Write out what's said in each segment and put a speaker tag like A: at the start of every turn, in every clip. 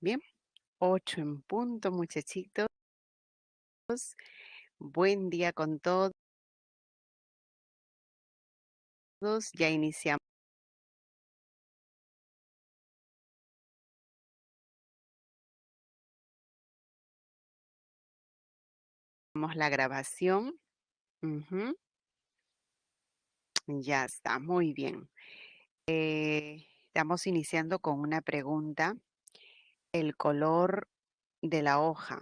A: Bien, 8 en punto, muchachitos. Buen día con todos. Ya iniciamos la grabación. Ujú, ya está, muy bien. Estamos iniciando con una pregunta. El color de la hoja.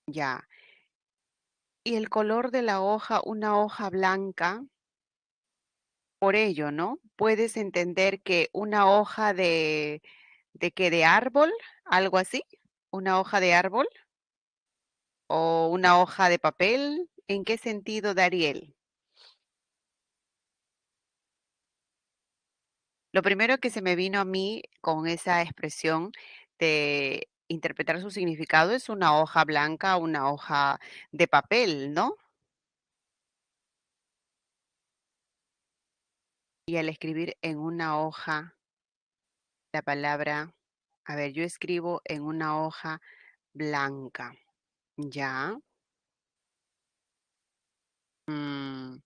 A: Ya. Y el color de la hoja, una hoja blanca, por ello, ¿no? Puedes entender que una hoja ¿de qué? ¿De árbol? ¿Algo así? ¿Una hoja de árbol? ¿O una hoja de papel? ¿En qué sentido, Dariel? Lo primero que se me vino a mí con esa expresión de interpretar su significado es una hoja blanca, una hoja de papel, ¿no? Y al escribir en una hoja la palabra, a ver, yo escribo en una hoja blanca, ¿ya? Mm,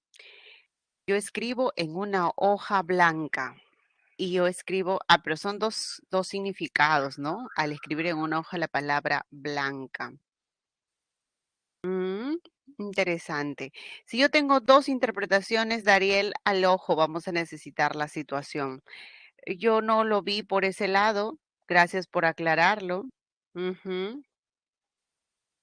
A: yo escribo en una hoja blanca. Y yo escribo, pero son dos significados, ¿no? Al escribir en una hoja la palabra blanca. Mm, interesante. Si yo tengo dos interpretaciones, Dariel, al ojo, vamos a necesitar la situación. Yo no lo vi por ese lado. Gracias por aclararlo. Ujú.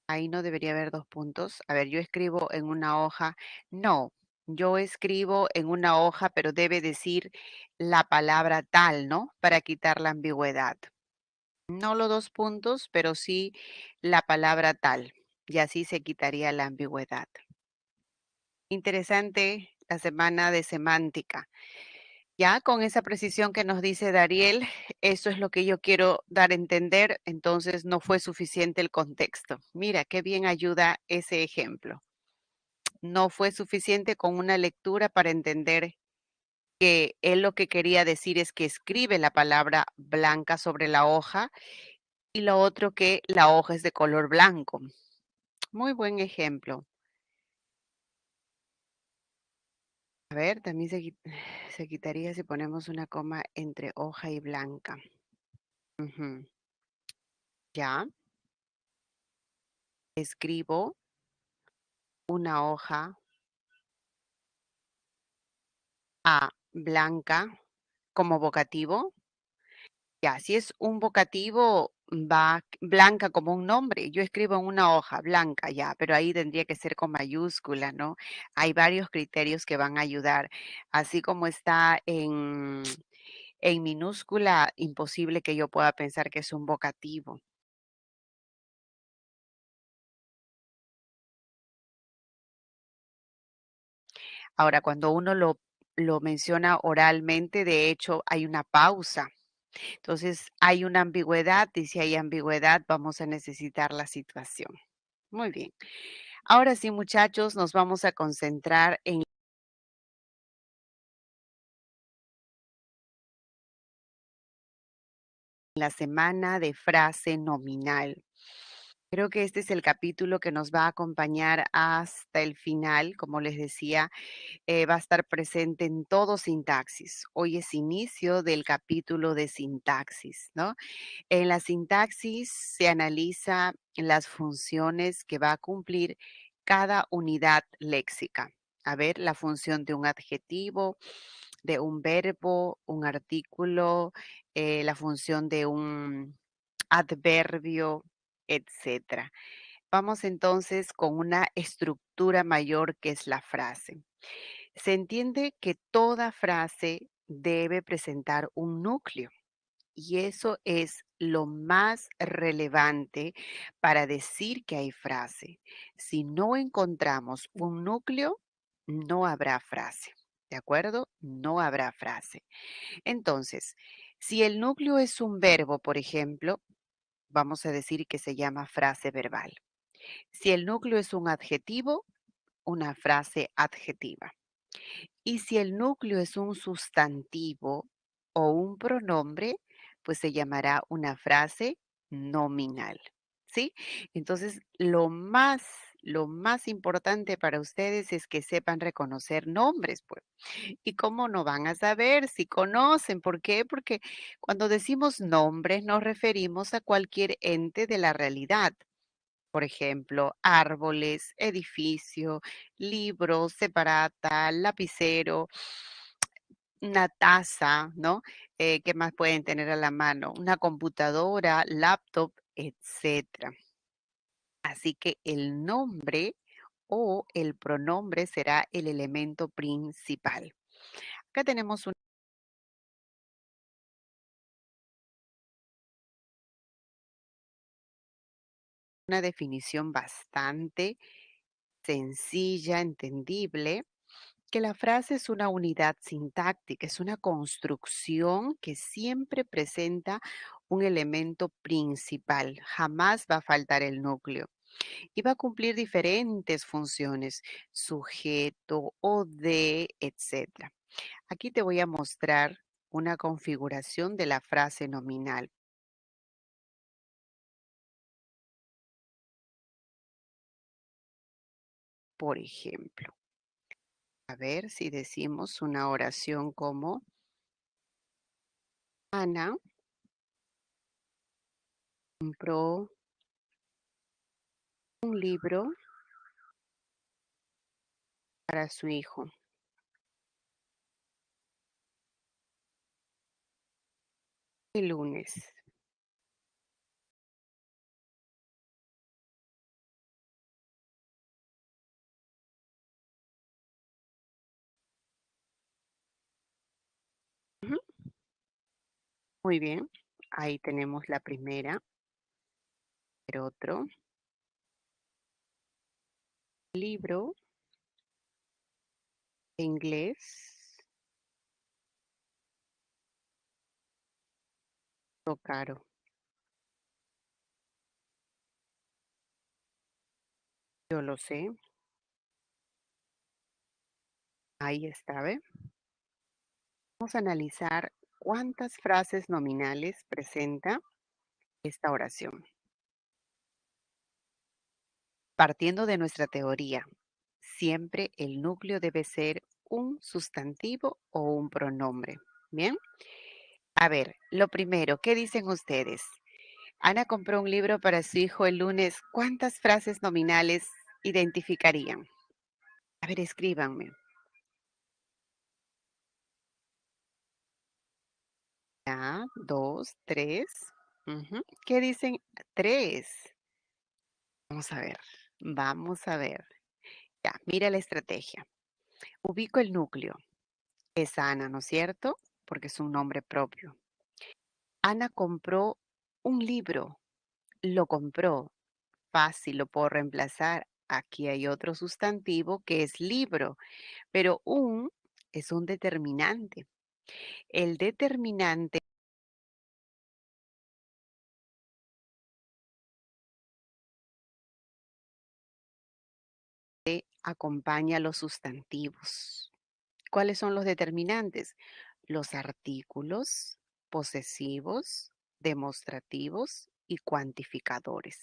A: Ahí no debería haber dos puntos. A ver, yo escribo en una hoja. No, yo escribo en una hoja, pero debe decir la palabra tal, ¿no? Para quitar la ambigüedad. No los dos puntos, pero sí la palabra tal. Y así se quitaría la ambigüedad. Interesante la semana de semántica. Ya con esa precisión que nos dice Dariel, eso es lo que yo quiero dar a entender, entonces no fue suficiente el contexto. Mira, qué bien ayuda ese ejemplo. No fue suficiente con una lectura para entender que él lo que quería decir es que escribe la palabra blanca sobre la hoja y lo otro que la hoja es de color blanco. Muy buen ejemplo. A ver, también se quitaría si ponemos una coma entre hoja y blanca. Ujú. Ya, escribo una hoja A blanca como vocativo. Ya, si es un vocativo, va blanca como un nombre. Yo escribo en una hoja blanca, ya, pero ahí tendría que ser con mayúscula, ¿no? Hay varios criterios que van a ayudar. Así como está en minúscula, imposible que yo pueda pensar que es un vocativo. Ahora, cuando uno lo menciona oralmente, de hecho, hay una pausa. Entonces, hay una ambigüedad y si hay ambigüedad, vamos a necesitar la situación. Muy bien. Ahora sí, muchachos, nos vamos a concentrar en la semana de frase nominal. Creo que este es el capítulo que nos va a acompañar hasta el final. Como les decía, va a estar presente en todo sintaxis. Hoy es inicio del capítulo de sintaxis, ¿no? En la sintaxis se analiza las funciones que va a cumplir cada unidad léxica. A ver, la función de un adjetivo, de un verbo, un artículo, la función de un adverbio, etcétera. Vamos entonces con una estructura mayor que es la frase. Se entiende que toda frase debe presentar un núcleo. Y eso es lo más relevante para decir que hay frase. Si no encontramos un núcleo, no habrá frase. ¿De acuerdo? No habrá frase. Entonces, si el núcleo es un verbo, por ejemplo, vamos a decir que se llama frase verbal. Si el núcleo es un adjetivo, una frase adjetiva. Y si el núcleo es un sustantivo o un pronombre, pues se llamará una frase nominal, ¿sí? Entonces, lo más importante para ustedes es que sepan reconocer nombres, pues. ¿Y cómo no van a saber si conocen? ¿Por qué? Porque cuando decimos nombres nos referimos a cualquier ente de la realidad. Por ejemplo, árboles, edificio, libros, separata, lapicero, una taza, ¿no? ¿Qué más pueden tener a la mano? Una computadora, laptop, etcétera. Así que el nombre o el pronombre será el elemento principal. Acá tenemos una definición bastante sencilla, entendible, que la frase es una unidad sintáctica, es una construcción que siempre presenta un elemento principal, jamás va a faltar el núcleo y va a cumplir diferentes funciones, sujeto o de, etcétera. Aquí te voy a mostrar una configuración de la frase nominal. Por ejemplo, a ver si decimos una oración como Ana compró un libro para su hijo el lunes. Ujú, muy bien, ahí tenemos la primera. El otro libro de inglés, lo caro. Yo lo sé, ahí está, ¿ve? Vamos a analizar cuántas frases nominales presenta esta oración. Partiendo de nuestra teoría, siempre el núcleo debe ser un sustantivo o un pronombre. Bien, a ver, lo primero, ¿qué dicen ustedes? Ana compró un libro para su hijo el lunes. ¿Cuántas frases nominales identificarían? A ver, escríbanme. Ya, dos, tres. Ujú. ¿Qué dicen? Tres. Vamos a ver. Vamos a ver. Ya, mira la estrategia. Ubico el núcleo. Es Ana, ¿no es cierto? Porque es un nombre propio. Ana compró un libro. Lo compró. Fácil, lo puedo reemplazar. Aquí hay otro sustantivo que es libro, pero un es un determinante. El determinante acompaña a los sustantivos. ¿Cuáles son los determinantes? Los artículos posesivos, demostrativos y cuantificadores.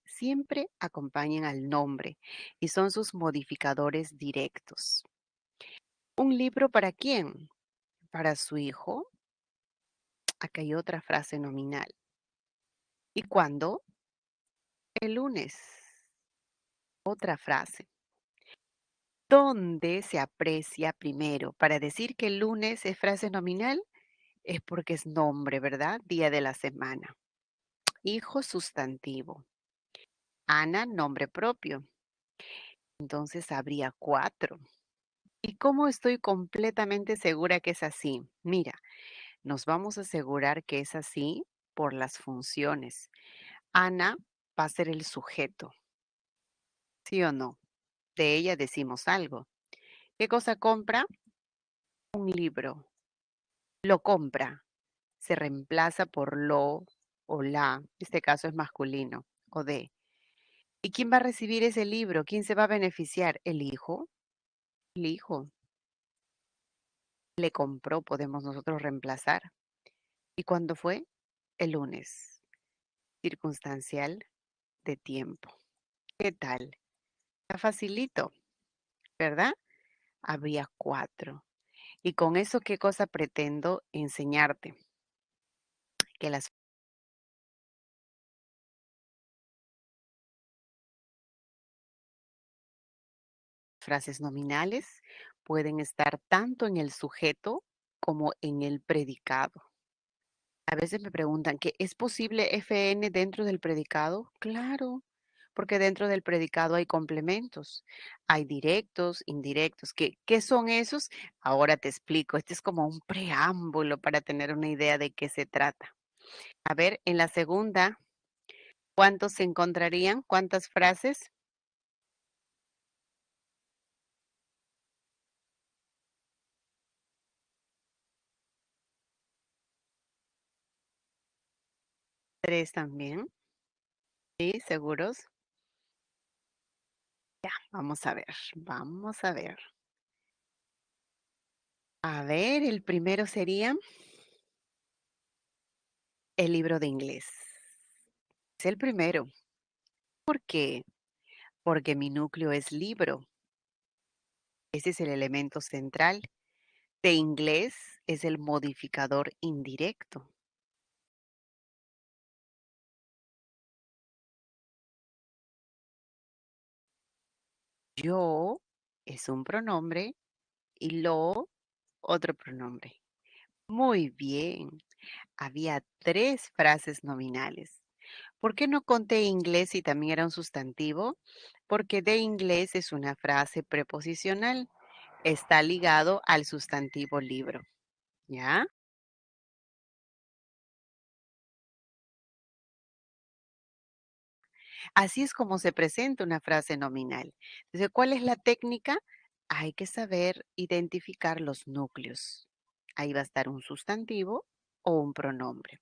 A: Siempre acompañan al nombre y son sus modificadores directos. ¿Un libro para quién? Para su hijo. Acá hay otra frase nominal. ¿Y cuándo? El lunes. Otra frase. ¿Dónde se aprecia primero? Para decir que el lunes es frase nominal, es porque es nombre, ¿verdad? Día de la semana. Hijo sustantivo. Ana, nombre propio. Entonces habría cuatro. ¿Y cómo estoy completamente segura que es así? Mira, nos vamos a asegurar que es así por las funciones. Ana va a ser el sujeto, ¿sí o no? De ella decimos algo. ¿Qué cosa compra? Un libro. Lo compra. Se reemplaza por lo o la. En este caso es masculino. O de. ¿Y quién va a recibir ese libro? ¿Quién se va a beneficiar? El hijo. El hijo. Le compró, podemos nosotros reemplazar. ¿Y cuándo fue? El lunes. circunstancial de tiempo. ¿Qué tal? Está facilito, ¿verdad? Habría 4. Y con eso, ¿qué cosa pretendo enseñarte? Que las frases nominales pueden estar tanto en el sujeto como en el predicado. A veces me preguntan que ¿es posible FN dentro del predicado? Claro, porque dentro del predicado hay complementos, hay directos, indirectos. ¿Qué son esos? Ahora te explico. Este es como un preámbulo para tener una idea de qué se trata. A ver, en la segunda, ¿cuántos se encontrarían? ¿Cuántas frases? 3 también. ¿Sí? ¿Seguros? Vamos a ver, vamos a ver. A ver, el primero sería el libro de inglés. Es el primero. ¿Por qué? Porque mi núcleo es libro. Ese es el elemento central. De inglés es el modificador indirecto. Yo es un pronombre y lo otro pronombre. Muy bien. Había 3 frases nominales. ¿Por qué no conté inglés si también era un sustantivo? Porque de inglés es una frase preposicional. Está ligado al sustantivo libro. ¿Ya? Así es como se presenta una frase nominal. Entonces, ¿cuál es la técnica? Hay que saber identificar los núcleos. Ahí va a estar un sustantivo o un pronombre.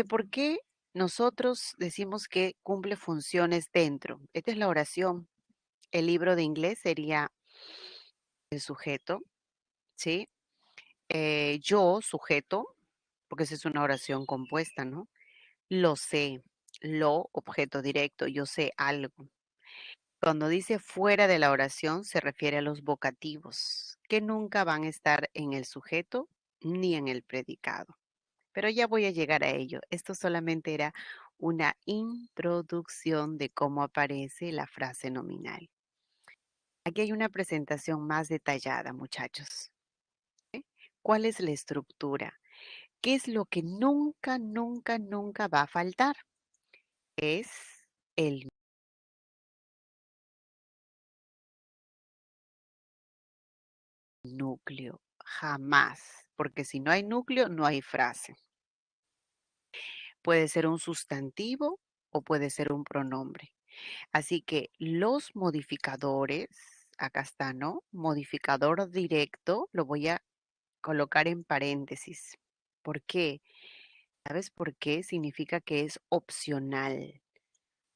A: ¿Por qué nosotros decimos que cumple funciones dentro? Esta es la oración. El libro de inglés sería el sujeto, ¿sí? Yo, sujeto, porque esa es una oración compuesta, ¿no? Lo sé, lo, objeto directo, yo sé algo. Cuando dice fuera de la oración se refiere a los vocativos, que nunca van a estar en el sujeto ni en el predicado. Pero ya voy a llegar a ello. Esto solamente era una introducción de cómo aparece la frase nominal. Aquí hay una presentación más detallada, muchachos. ¿Eh? ¿Cuál es la estructura? ¿Qué es lo que nunca, nunca, nunca va a faltar? Es el núcleo. Jamás. Porque si no hay núcleo, no hay frase. Puede ser un sustantivo o puede ser un pronombre. Así que los modificadores, acá está, ¿no? Modificador directo, lo voy a colocar en paréntesis. ¿Por qué? ¿Sabes por qué? Significa que es opcional.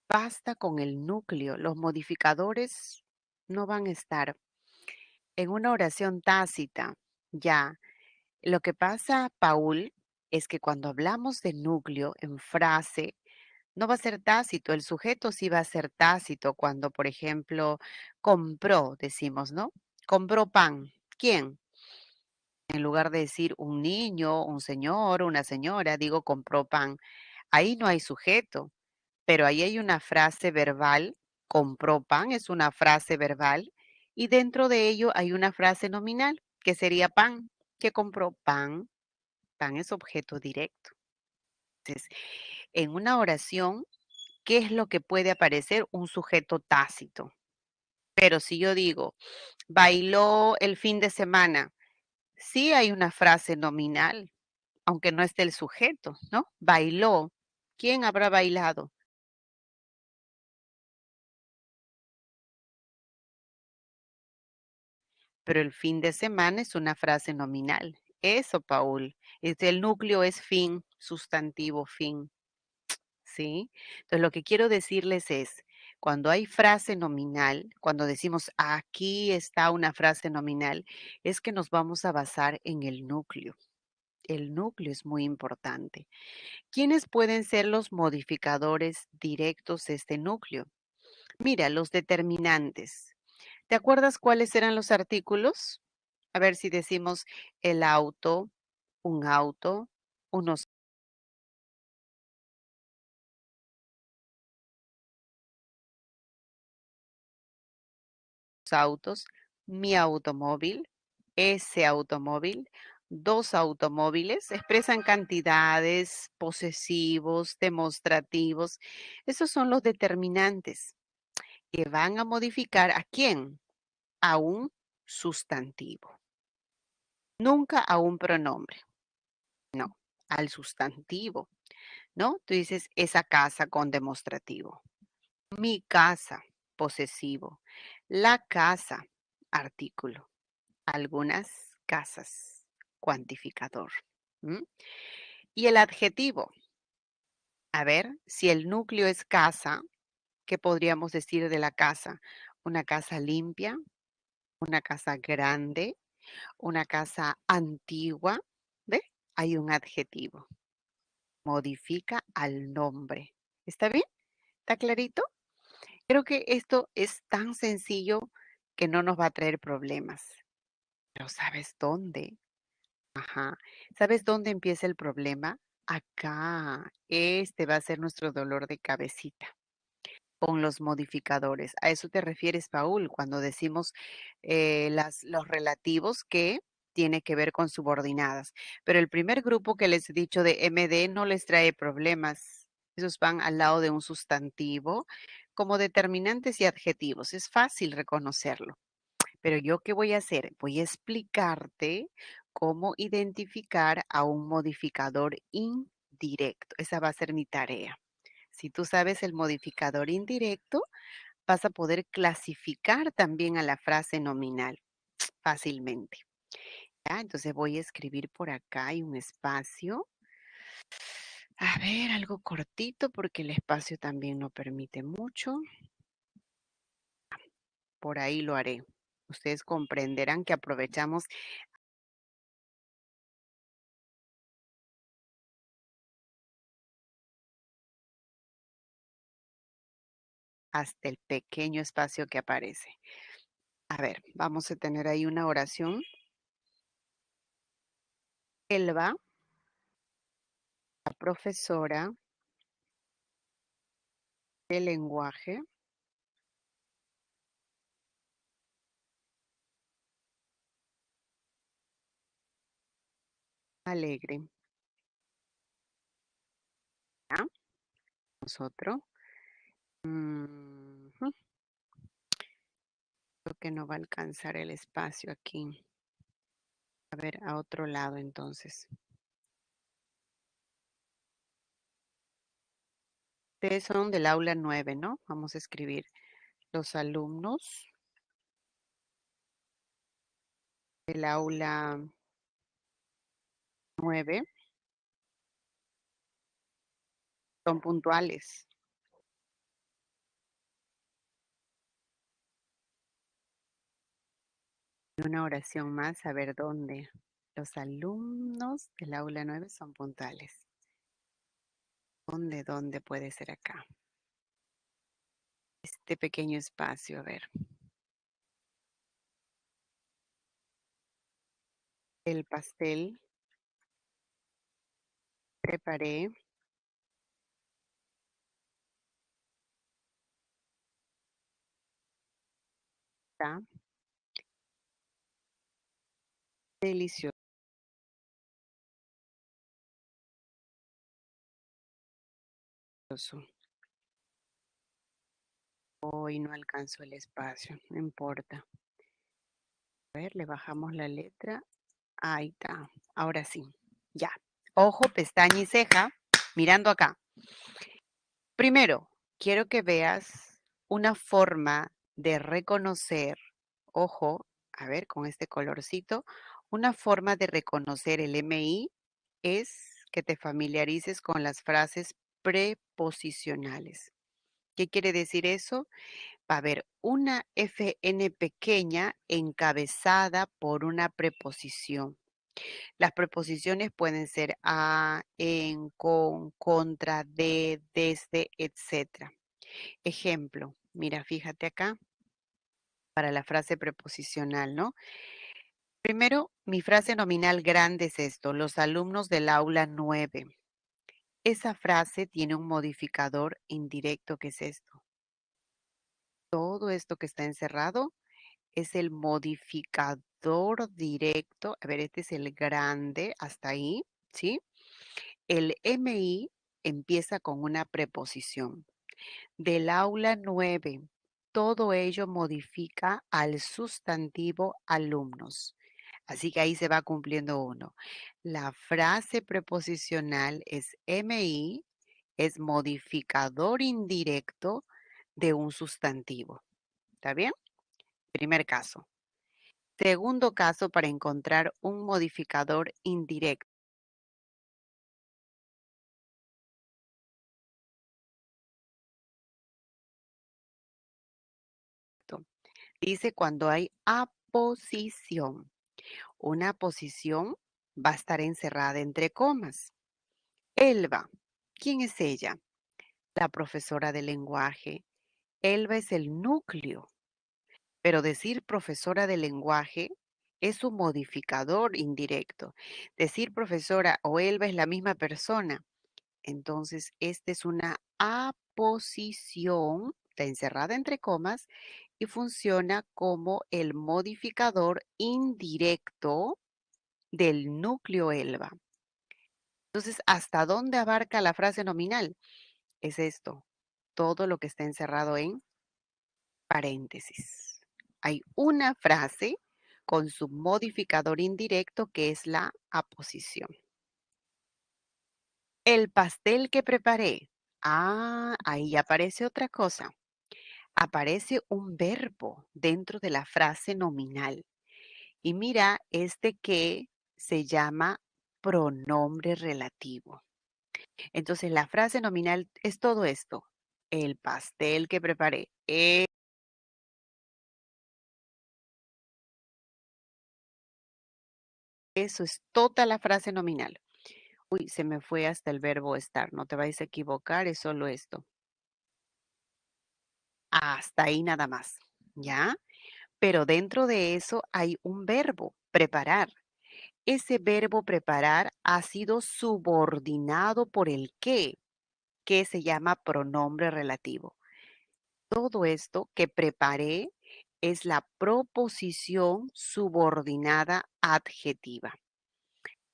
A: Basta con el núcleo. Los modificadores no van a estar en una oración tácita. Ya. Lo que pasa, Paul, es que cuando hablamos de núcleo en frase, no va a ser tácito, el sujeto sí va a ser tácito cuando, por ejemplo, compró, decimos, ¿no? Compró pan. ¿Quién? En lugar de decir un niño, un señor, una señora, digo compró pan. Ahí no hay sujeto, pero ahí hay una frase verbal. Compró pan es una frase verbal y dentro de ello hay una frase nominal que sería pan. ¿Qué compró? Pan. Pan es objeto directo. Entonces, en una oración, ¿qué es lo que puede aparecer? Un sujeto tácito. Pero si yo digo, bailó el fin de semana, sí hay una frase nominal, aunque no esté el sujeto, ¿no? Bailó. ¿Quién habrá bailado? Pero el fin de semana es una frase nominal. Eso, Paul. El núcleo es fin, sustantivo, fin. ¿Sí? Entonces, lo que quiero decirles es, cuando hay frase nominal, cuando decimos aquí está una frase nominal, es que nos vamos a basar en el núcleo. El núcleo es muy importante. ¿Quiénes pueden ser los modificadores directos de este núcleo? Mira, los determinantes. ¿Te acuerdas cuáles eran los artículos? A ver si decimos el auto, unos autos, mi automóvil, ese automóvil, dos automóviles, expresan cantidades, posesivos, demostrativos. Esos son los determinantes que van a modificar ¿a quién? A un sustantivo, nunca a un pronombre, no, al sustantivo, ¿no? Tú dices esa casa con demostrativo, mi casa, posesivo, la casa, artículo, algunas casas, cuantificador. ¿M? Y el adjetivo, a ver, si el núcleo es casa, ¿qué podríamos decir de la casa? Una casa limpia, una casa grande, una casa antigua. ¿Ve? Hay un adjetivo. Modifica al nombre. ¿Está bien? ¿Está clarito? Creo que esto es tan sencillo que no nos va a traer problemas. Pero ¿sabes dónde? Ajá. ¿Sabes dónde empieza el problema? Acá. Este va a ser nuestro dolor de cabecita con los modificadores. ¿A eso te refieres, Paul, cuando decimos los relativos que tiene que ver con subordinadas? Pero el primer grupo que les he dicho de MD no les trae problemas. Esos van al lado de un sustantivo como determinantes y adjetivos. Es fácil reconocerlo. Pero yo, ¿qué voy a hacer? Voy a explicarte cómo identificar a un modificador indirecto. Esa va a ser mi tarea. Si tú sabes el modificador indirecto, vas a poder clasificar también a la frase nominal fácilmente. ¿Ya? Entonces voy a escribir por acá, hay un espacio. A ver, algo cortito porque el espacio también no permite mucho. Por ahí lo haré. Ustedes comprenderán que aprovechamos hasta el pequeño espacio que aparece. A ver, vamos a tener ahí una oración. Elba, la profesora de lenguaje, alegre. ¿Ya? Nosotros. Ujú, creo que no va a alcanzar el espacio aquí. A ver, a otro lado entonces. Ustedes son del aula 9, ¿no? Vamos a escribir los alumnos del aula 9 son puntuales. Y una oración más, a ver dónde. Los alumnos del aula 9 son puntuales. ¿Dónde puede ser acá? Este pequeño espacio, a ver. El pastel, preparé, está delicioso. Hoy no alcanzo el espacio, no importa. A ver, le bajamos la letra. Ahí está. Ahora sí. Ya. Ojo, pestaña y ceja. Mirando acá. Primero, quiero que veas una forma de reconocer, ojo, a ver, con este colorcito, una forma de reconocer el MI es que te familiarices con las frases preposicionales. ¿Qué quiere decir eso? Va a haber una FN pequeña encabezada por una preposición. Las preposiciones pueden ser a, en, con, contra, de, desde, etcétera. Ejemplo, mira, fíjate acá para la frase preposicional, ¿no? Primero, mi frase nominal grande es esto, los alumnos del aula 9. Esa frase tiene un modificador indirecto, que es esto. Todo esto que está encerrado es el modificador directo. A ver, este es el grande, hasta ahí, ¿sí? El MI empieza con una preposición. Del aula 9, todo ello modifica al sustantivo alumnos. Así que ahí se va cumpliendo uno. La frase preposicional es MI, es modificador indirecto de un sustantivo. ¿Está bien? Primer caso. Segundo caso, para encontrar un modificador indirecto. Dice cuando hay aposición. Una posición va a estar encerrada entre comas. Elba. ¿Quién es ella? La profesora de lenguaje. Elba es el núcleo, pero decir profesora de lenguaje es un modificador indirecto. Decir profesora o Elba es la misma persona. Entonces, esta es una aposición, está encerrada entre comas y funciona como el modificador indirecto del núcleo Elba. Entonces, ¿hasta dónde abarca la frase nominal? Es esto, todo lo que está encerrado en paréntesis. Hay una frase con su modificador indirecto que es la aposición. El pastel que preparé. Ah, ahí aparece otra cosa. Aparece un verbo dentro de la frase nominal. Y mira, este que se llama pronombre relativo. Entonces, la frase nominal es todo esto. El pastel que preparé. Eso es toda la frase nominal. Uy, se me fue hasta el verbo estar. No te vayas a equivocar, es solo esto. Hasta ahí nada más. ¿Ya? Pero dentro de eso hay un verbo, preparar. Ese verbo preparar ha sido subordinado por el que se llama pronombre relativo. Todo esto que preparé es la proposición subordinada adjetiva.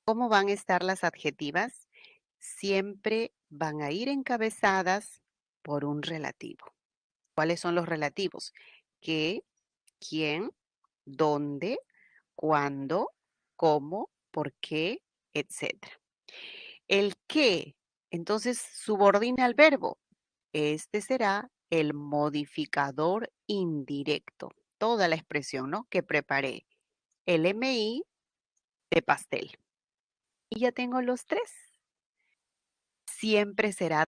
A: ¿Cómo van a estar las adjetivas? Siempre van a ir encabezadas por un relativo. ¿Cuáles son los relativos? ¿Qué, quién, dónde, cuándo, cómo, por qué, etcétera? El qué, entonces, subordina al verbo. Este será el modificador indirecto. Toda la expresión, ¿no? Que preparé. El MI de pastel. Y ya tengo los tres. Siempre será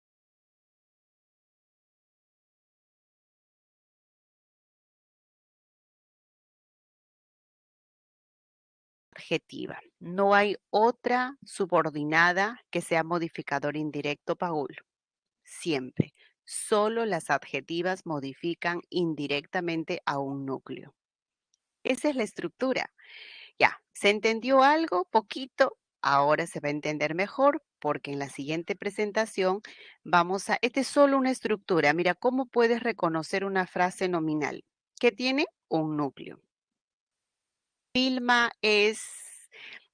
A: adjetiva. No hay otra subordinada que sea modificador indirecto, Paul. Siempre. Solo las adjetivas modifican indirectamente a un núcleo. Esa es la estructura. Ya, ¿se entendió algo? Poquito. Ahora se va a entender mejor porque en la siguiente presentación vamos a... Esta es solo una estructura. Mira, ¿cómo puedes reconocer una frase nominal? Que tiene un núcleo. Vilma es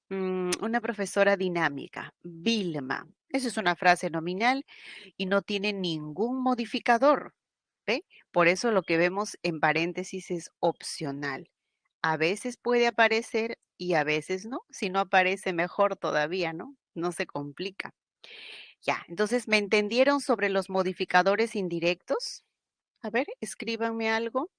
A: una profesora dinámica. Vilma. Esa es una frase nominal y no tiene ningún modificador. ¿Ve? Por eso lo que vemos en paréntesis es opcional. A veces puede aparecer y a veces no. Si no aparece, mejor todavía, ¿no? No se complica. Ya, entonces, ¿me entendieron sobre los modificadores indirectos? A ver, escríbanme algo.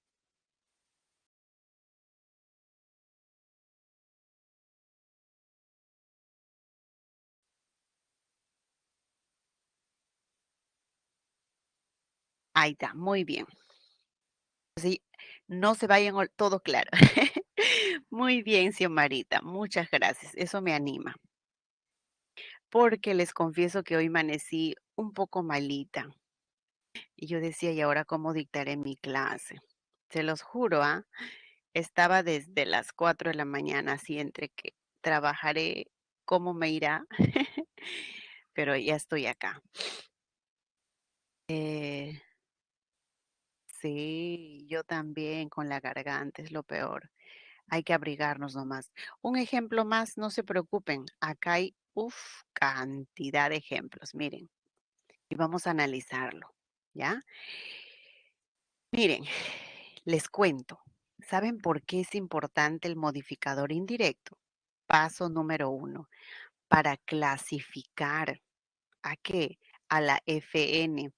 A: Ahí está, muy bien. Sí, No se vayan todo claro. Muy bien, Xiomarita, muchas gracias. Eso me anima. Porque les confieso que hoy amanecí un poco malita. Y yo decía, ¿y ahora cómo dictaré mi clase? Se los juro, ¿ah? Estaba desde las 4 de la mañana, así entre que trabajaré, cómo me irá, pero ya estoy acá. Eh, sí, yo también con la garganta, es lo peor. Hay que abrigarnos nomás. Un ejemplo más, no se preocupen. Acá hay, cantidad de ejemplos, miren, y vamos a analizarlo, ¿ya? Miren, les cuento. ¿Saben por qué es importante el modificador indirecto? Paso número uno, para clasificar. ¿A qué? A la FN.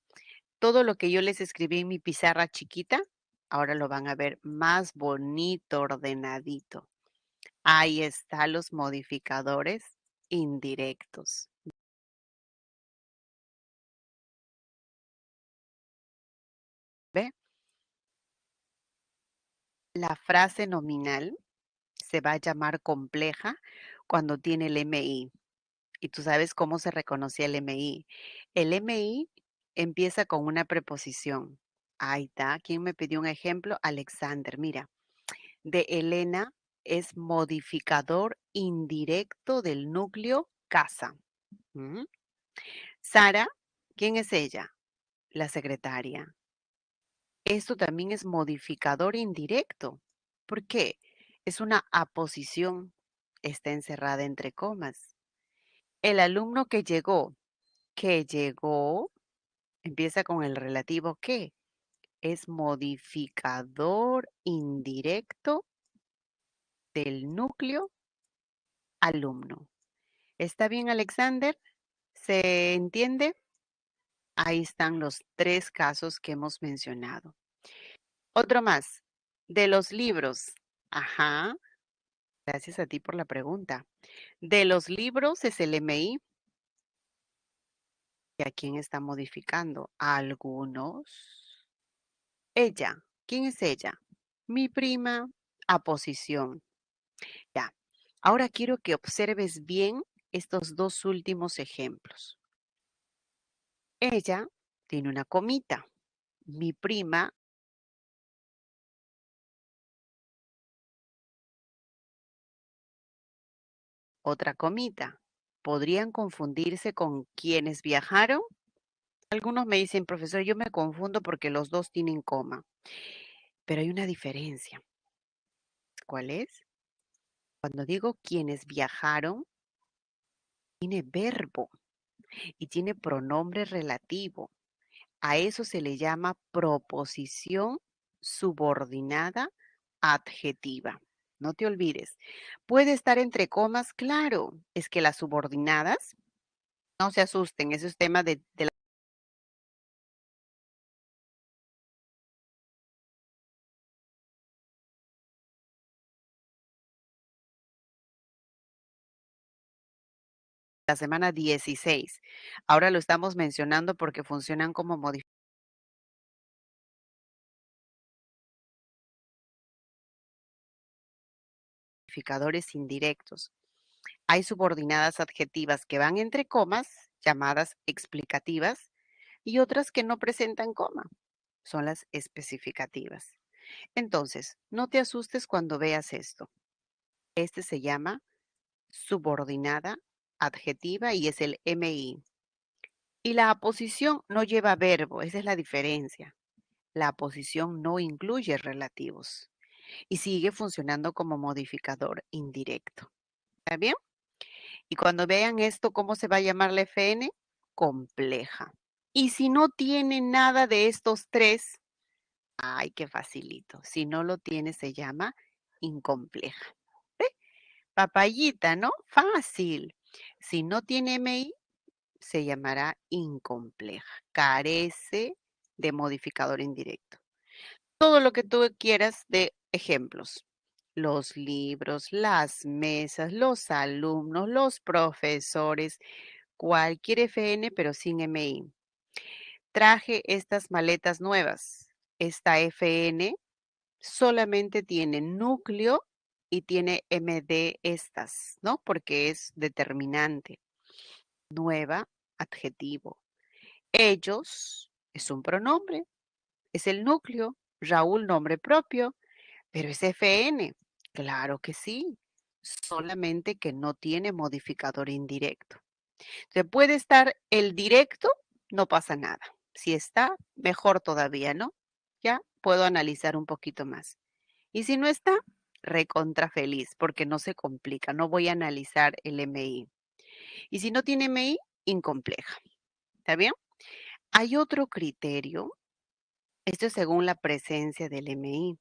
A: Todo lo que yo les escribí en mi pizarra chiquita, ahora lo van a ver más bonito, ordenadito. Ahí están los modificadores indirectos. ¿Ve? La frase nominal se va a llamar compleja cuando tiene el MI. Y tú sabes cómo se reconocía el MI. El MI empieza con una preposición. Ahí está. ¿Quién me pidió un ejemplo? Alexander. Mira, de Elena es modificador indirecto del núcleo casa. ¿Mm? Sara, ¿quién es ella? La secretaria. Esto también es modificador indirecto. ¿Por qué? Es una aposición. Está encerrada entre comas. El alumno que llegó, empieza con el relativo que. Es modificador indirecto del núcleo alumno. ¿Está bien, Alexander? ¿Se entiende? Ahí están los tres casos que hemos mencionado. Otro más, de los libros. Ajá, gracias a ti por la pregunta. De los libros es el MI. ¿Y a quién está modificando? A algunos. Ella. ¿Quién es ella? Mi prima. Aposición. Ya. Ahora quiero que observes bien estos dos últimos ejemplos. Ella tiene una comita. Mi prima, otra comita. ¿Podrían confundirse con quienes viajaron? Algunos me dicen, profesor, yo me confundo porque los dos tienen coma, pero hay una diferencia. ¿Cuál es? Cuando digo quienes viajaron, tiene verbo y tiene pronombre relativo. A eso se le llama proposición subordinada adjetiva. No te olvides. ¿Puede estar entre comas? Claro, es que las subordinadas, no se asusten, ese es tema de la semana 16. Ahora lo estamos mencionando porque funcionan como modificadores indirectos. Hay subordinadas adjetivas que van entre comas, llamadas explicativas, y otras que no presentan coma, son las especificativas. Entonces, no te asustes cuando veas esto. Este se llama subordinada adjetiva y es el MI. Y la aposición no lleva verbo, esa es la diferencia. La aposición no incluye relativos y sigue funcionando como modificador indirecto. ¿Está bien? Y cuando vean esto, ¿cómo se va a llamar la FN? Compleja. Y si no tiene nada de estos tres, ay, qué facilito. Si no lo tiene, se llama incompleja. ¿Ve? Papayita, ¿no? Fácil. Si no tiene MI, se llamará incompleja. Carece de modificador indirecto. Todo lo que tú quieras de ejemplos. Los libros, las mesas, los alumnos, los profesores, cualquier FN, pero sin MI. Traje estas maletas nuevas. Esta FN solamente tiene núcleo y tiene MD estas, ¿no? Porque es determinante. Nueva, adjetivo. Ellos es un pronombre, es el núcleo. Raúl, nombre propio, pero es FN. Claro que sí, solamente que no tiene modificador indirecto. Se puede estar el directo, no pasa nada. Si está, mejor todavía, ¿no? Ya puedo analizar un poquito más. Y si no está, recontra feliz, porque no se complica. No voy a analizar el MI. Y si no tiene MI, incompleja. ¿Está bien? Hay otro criterio. Esto es según la presencia del MI.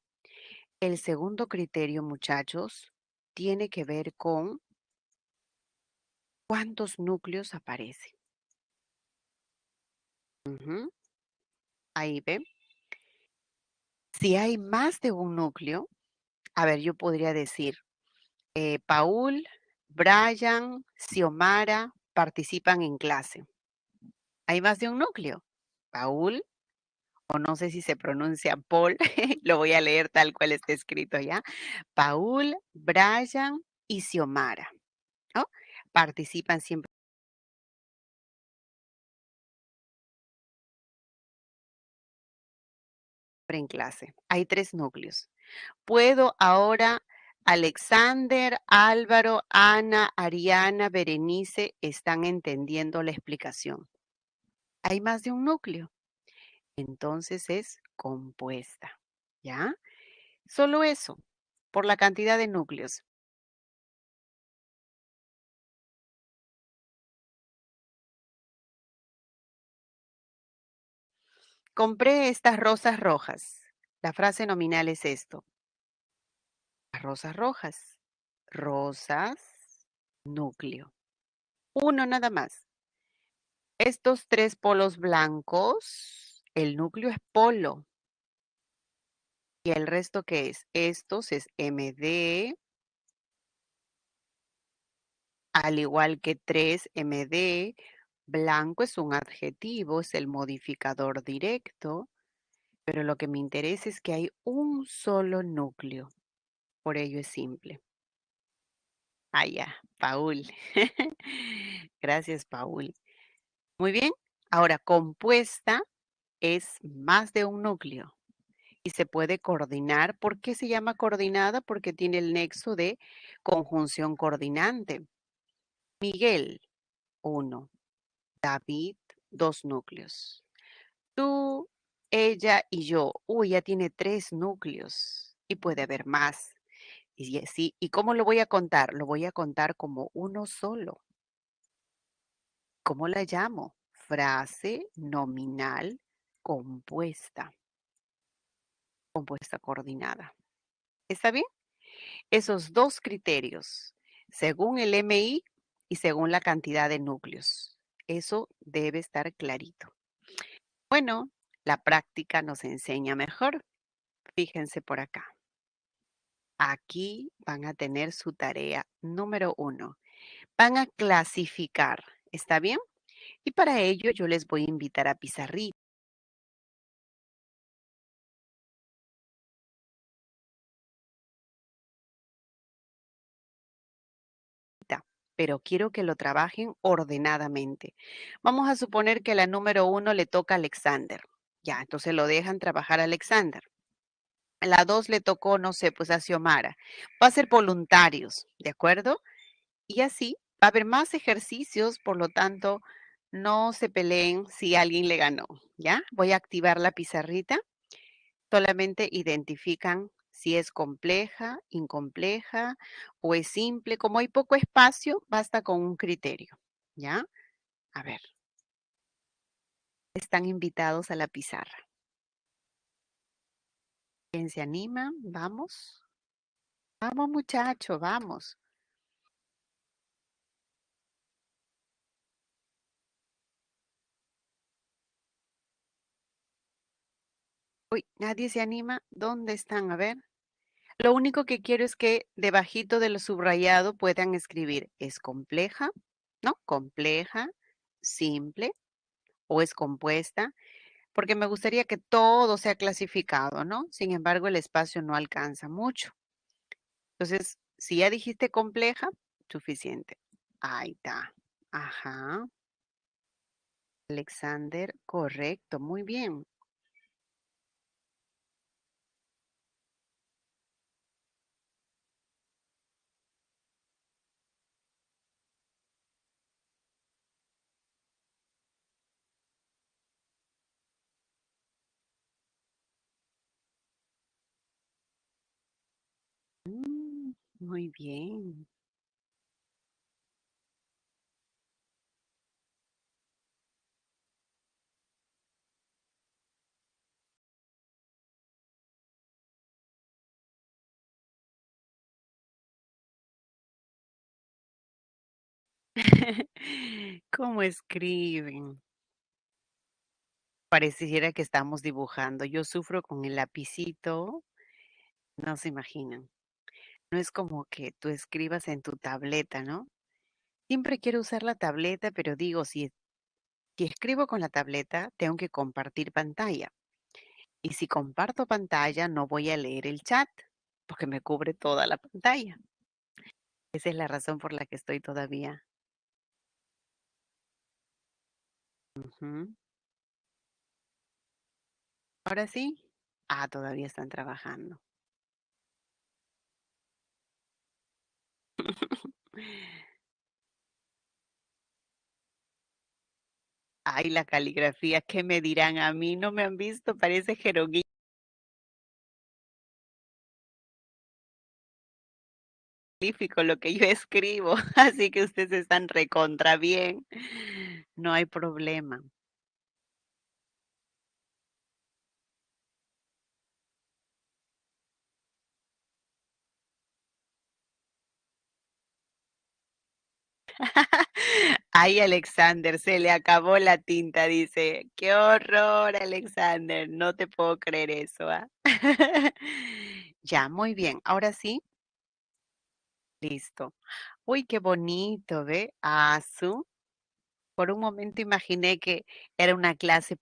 A: El segundo criterio, muchachos, tiene que ver con cuántos núcleos aparecen. Ujú, ahí ven. Si hay más de un núcleo, a ver, yo podría decir, Paul, Brian, Xiomara participan en clase. Hay más de un núcleo. Paul, o no sé si se pronuncia Paul, lo voy a leer tal cual está escrito ya. Paul, Brian y Xiomara, ¿no? Participan siempre en clase. Hay 3 núcleos. Puedo ahora, Alexander, Álvaro, Ana, Ariana, Berenice, están entendiendo la explicación. Hay más de un núcleo, entonces es compuesta, ¿ya? Solo eso, por la cantidad de núcleos. Compré estas rosas rojas. La frase nominal es esto. Las rosas rojas. Rosas, núcleo. Uno nada más. Estos 3 polos blancos, el núcleo es polo. ¿Y el resto qué es? Estos es MD, al igual que 3 MD. Blanco es un adjetivo, es el modificador directo, pero lo que me interesa es que hay un solo núcleo. Por ello es simple. Ah, ya, Paul. Gracias, Paul. Muy bien. Ahora, compuesta es más de un núcleo y se puede coordinar. ¿Por qué se llama coordinada? Porque tiene el nexo de conjunción coordinante. Miguel, uno. David, 2 núcleos. Tú, ella y yo. Uy, ya tiene 3 núcleos y puede haber más. Y así, ¿y cómo lo voy a contar? Lo voy a contar como uno solo. ¿Cómo la llamo? Frase nominal compuesta, compuesta coordinada. ¿Está bien? Esos 2 criterios, según el MI y según la cantidad de núcleos. Eso debe estar clarito. Bueno, la práctica nos enseña mejor. Fíjense por acá. Aquí van a tener su tarea número 1. Van a clasificar, ¿está bien? Y para ello yo les voy a invitar a pizarrita, pero quiero que lo trabajen ordenadamente. Vamos a suponer que la número 1 le toca a Alexander. Ya, entonces lo dejan trabajar a Alexander. La 2 le tocó, no sé, pues a Xiomara. Va a ser voluntarios, ¿de acuerdo? Y así va a haber más ejercicios, por lo tanto, no se peleen si alguien le ganó, ¿ya? Voy a activar la pizarrita. Solamente identifican si es compleja, incompleja o es simple. Como hay poco espacio, basta con un criterio, ¿ya? A ver, están invitados a la pizarra. ¿Quién se anima? Vamos. Vamos, muchacho, vamos. Uy, nadie se anima. ¿Dónde están? A ver. Lo único que quiero es que debajito de lo subrayado puedan escribir, ¿es compleja? ¿No? Compleja, simple o es compuesta. porque me gustaría que todo sea clasificado, ¿no? Sin embargo, el espacio no alcanza mucho. Entonces, si ya dijiste compleja, suficiente. Ahí está. Ajá. Alexander, correcto, muy bien. Muy bien. ¿Cómo escriben? Pareciera que estamos dibujando. Yo sufro con el lapicito, no se imaginan. No es como que tú escribas en tu tableta, ¿no? Siempre quiero usar la tableta, pero digo, si escribo con la tableta, tengo que compartir pantalla. Y si comparto pantalla, no voy a leer el chat, porque me cubre toda la pantalla. Esa es la razón por la que estoy todavía. Ujú. Ahora sí. Ah, todavía están trabajando. Ay, la caligrafía, ¿qué me dirán? A mí no me han visto, parece jeroglífico lo que yo escribo, así que ustedes están recontra bien. No hay problema. Ay, Alexander, se le acabó la tinta, dice. Qué horror, Alexander, no te puedo creer eso, ¿ah? Ya, muy bien. Ahora sí, listo. Uy, qué bonito, ¿ve? Azu. Por un momento imaginé que era una clase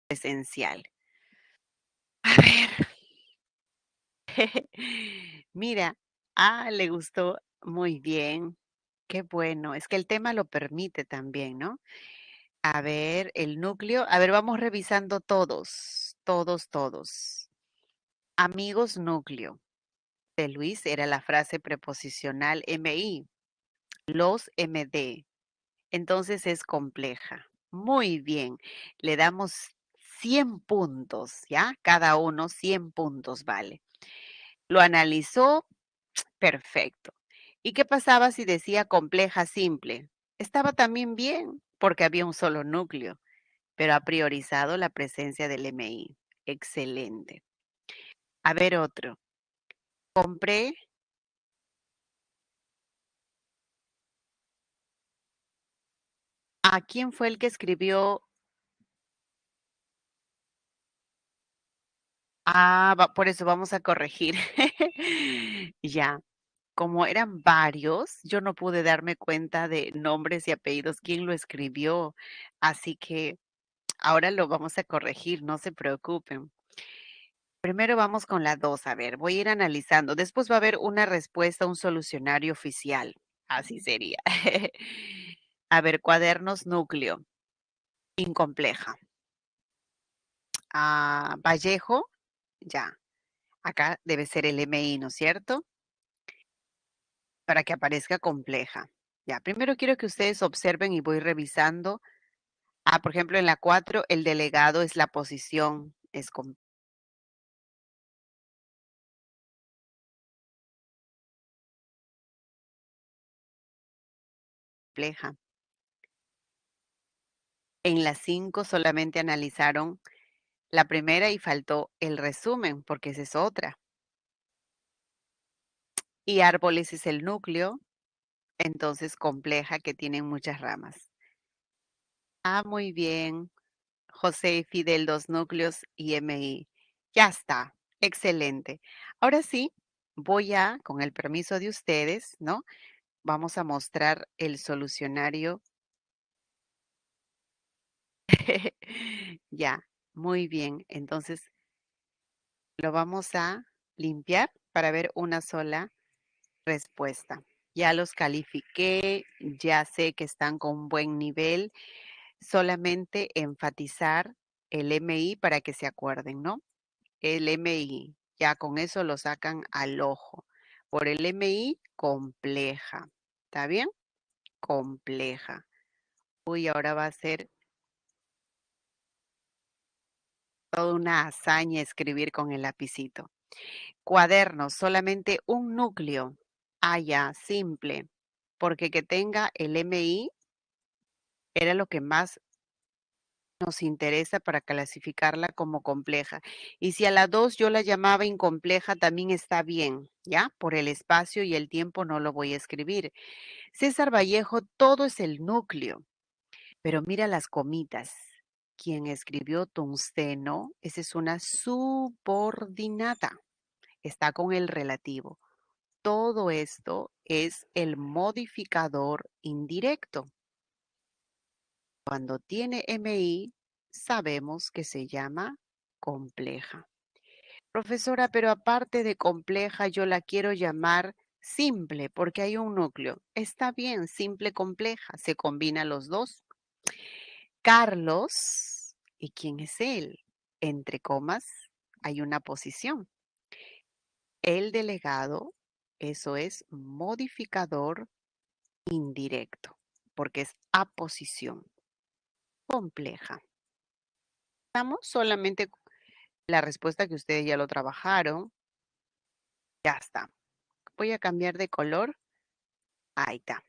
A: presencial. A ver. Mira, le gustó muy bien. Qué bueno. Es que el tema lo permite también, ¿no? A ver, el núcleo. A ver, vamos revisando todos, todos, todos. Amigos núcleo. De Luis era la frase preposicional MI. Los MD. Entonces es compleja. Muy bien. Le damos 100 puntos, ¿ya? Cada uno 100 puntos, vale. Lo analizó. Perfecto. ¿Y qué pasaba si decía compleja simple? Estaba también bien, porque había un solo núcleo, pero ha priorizado la presencia del MI. Excelente. A ver otro. Compré. ¿A quién fue el que escribió? Por eso vamos a corregir. Ya, como eran varios, yo no pude darme cuenta de nombres y apellidos, quién lo escribió. Así que ahora lo vamos a corregir, no se preocupen. Primero vamos con la 2. A ver, voy a ir analizando. Después va a haber una respuesta, un solucionario oficial. Así sería. A ver, cuadernos núcleo, incompleja. Vallejo, ya. Acá debe ser el MI, ¿no es cierto? Para que aparezca compleja. Ya, primero quiero que ustedes observen y voy revisando. Por ejemplo, en la 4, el delegado es la posición, es compleja. En la 5 solamente analizaron la primera y faltó el resumen, porque esa es otra. Y árboles es el núcleo, entonces compleja que tienen muchas ramas. Muy bien. José y Fidel, dos núcleos y MI. Ya está. Excelente. Ahora sí, voy a, con el permiso de ustedes, ¿no? Vamos a mostrar el solucionario. Ya, muy bien. Entonces lo vamos a limpiar para ver una sola respuesta. Ya los califiqué, ya sé que están con buen nivel. Solamente enfatizar el MI para que se acuerden, ¿no? El MI, ya con eso lo sacan al ojo. Por el MI, compleja. ¿Está bien? Compleja. Uy, ahora va a ser toda una hazaña escribir con el lapicito. Cuadernos, solamente un núcleo. Ah, ya, simple. Porque que tenga el MI era lo que más nos interesa para clasificarla como compleja. Y si a la 2 yo la llamaba incompleja, también está bien, ¿ya? Por el espacio y el tiempo no lo voy a escribir. César Vallejo, todo es el núcleo, pero mira las comitas. Quien escribió tungsteno, esa es una subordinata, está con el relativo. Todo esto es el modificador indirecto. Cuando tiene MI, sabemos que se llama compleja. Profesora, pero aparte de compleja, yo la quiero llamar simple porque hay un núcleo. Está bien, simple, compleja, se combinan los dos. Carlos, ¿y quién es él? Entre comas, hay una posición. El delegado, eso es modificador indirecto, porque es aposición compleja. Estamos solamente la respuesta que ustedes ya lo trabajaron. Ya está. Voy a cambiar de color. Ahí está.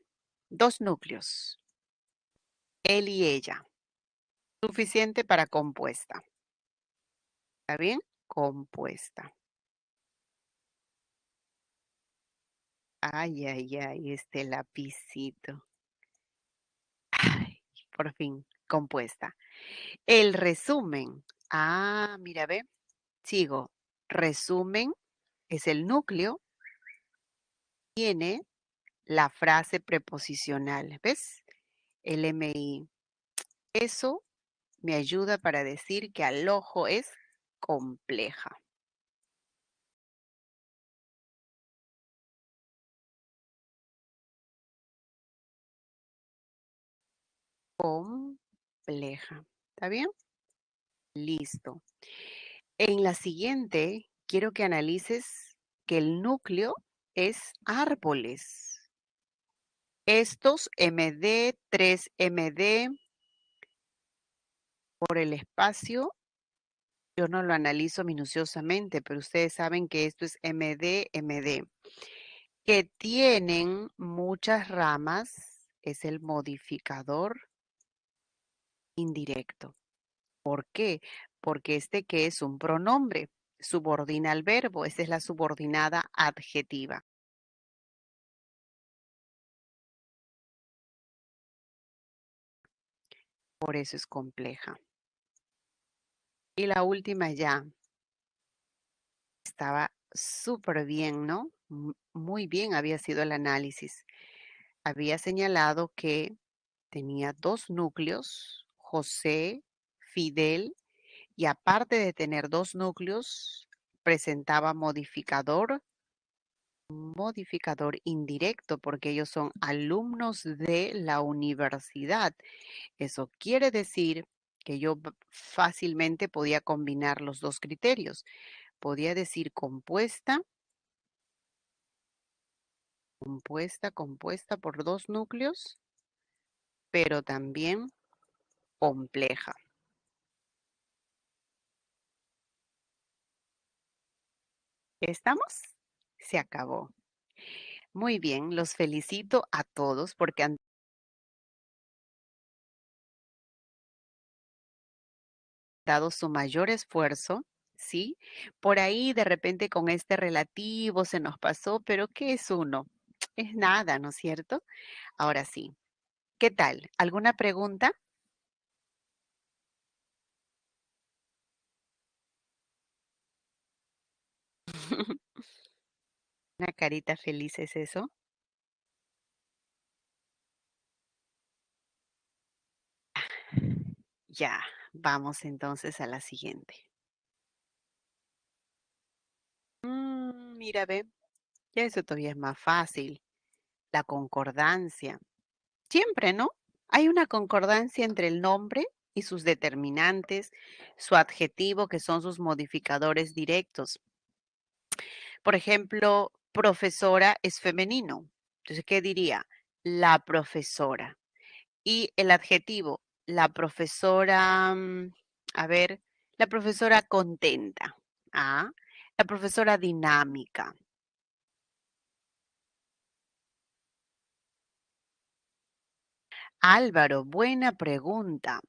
A: Dos núcleos. Él y ella. Suficiente para compuesta. ¿Está bien? Compuesta. Ay, ay, ay, este lapicito. Ay, por fin, compuesta. El resumen. Ah, mira, ve. Sigo. Resumen es el núcleo. Tiene la frase preposicional. ¿Ves? El MI. Eso me ayuda para decir que al ojo es compleja. Compleja. ¿Está bien? Listo. En la siguiente, quiero que analices que el núcleo es árboles. Estos MD, 3MD, por el espacio, yo no lo analizo minuciosamente, pero ustedes saben que esto es MD, MD. Que tienen muchas ramas, es el modificador indirecto. ¿Por qué? Porque este que es un pronombre, subordina al verbo, esa es la subordinada adjetiva. Por eso es compleja. Y la última ya estaba súper bien, ¿no? Muy bien había sido el análisis. Había señalado que tenía dos núcleos, José, Fidel, y aparte de tener dos núcleos, presentaba modificador indirecto, porque ellos son alumnos de la universidad. Eso quiere decir que yo fácilmente podía combinar los dos criterios. Podía decir compuesta por dos núcleos, pero también compleja. ¿Estamos? Se acabó. Muy bien, los felicito a todos porque han dado su mayor esfuerzo, ¿sí? Por ahí de repente con este relativo se nos pasó, pero ¿qué es uno? Es nada, ¿no es cierto? Ahora sí. ¿Qué tal? ¿Alguna pregunta? Una carita feliz es eso. Ya, vamos entonces a la siguiente. Mira, ve, ya eso todavía es más fácil. La concordancia. Siempre, ¿no? Hay una concordancia entre el nombre y sus determinantes, su adjetivo, que son sus modificadores directos. Por ejemplo, profesora es femenino. Entonces, ¿qué diría? La profesora. Y el adjetivo, la profesora, a ver, la profesora contenta. Ah, la profesora dinámica. Álvaro, buena pregunta.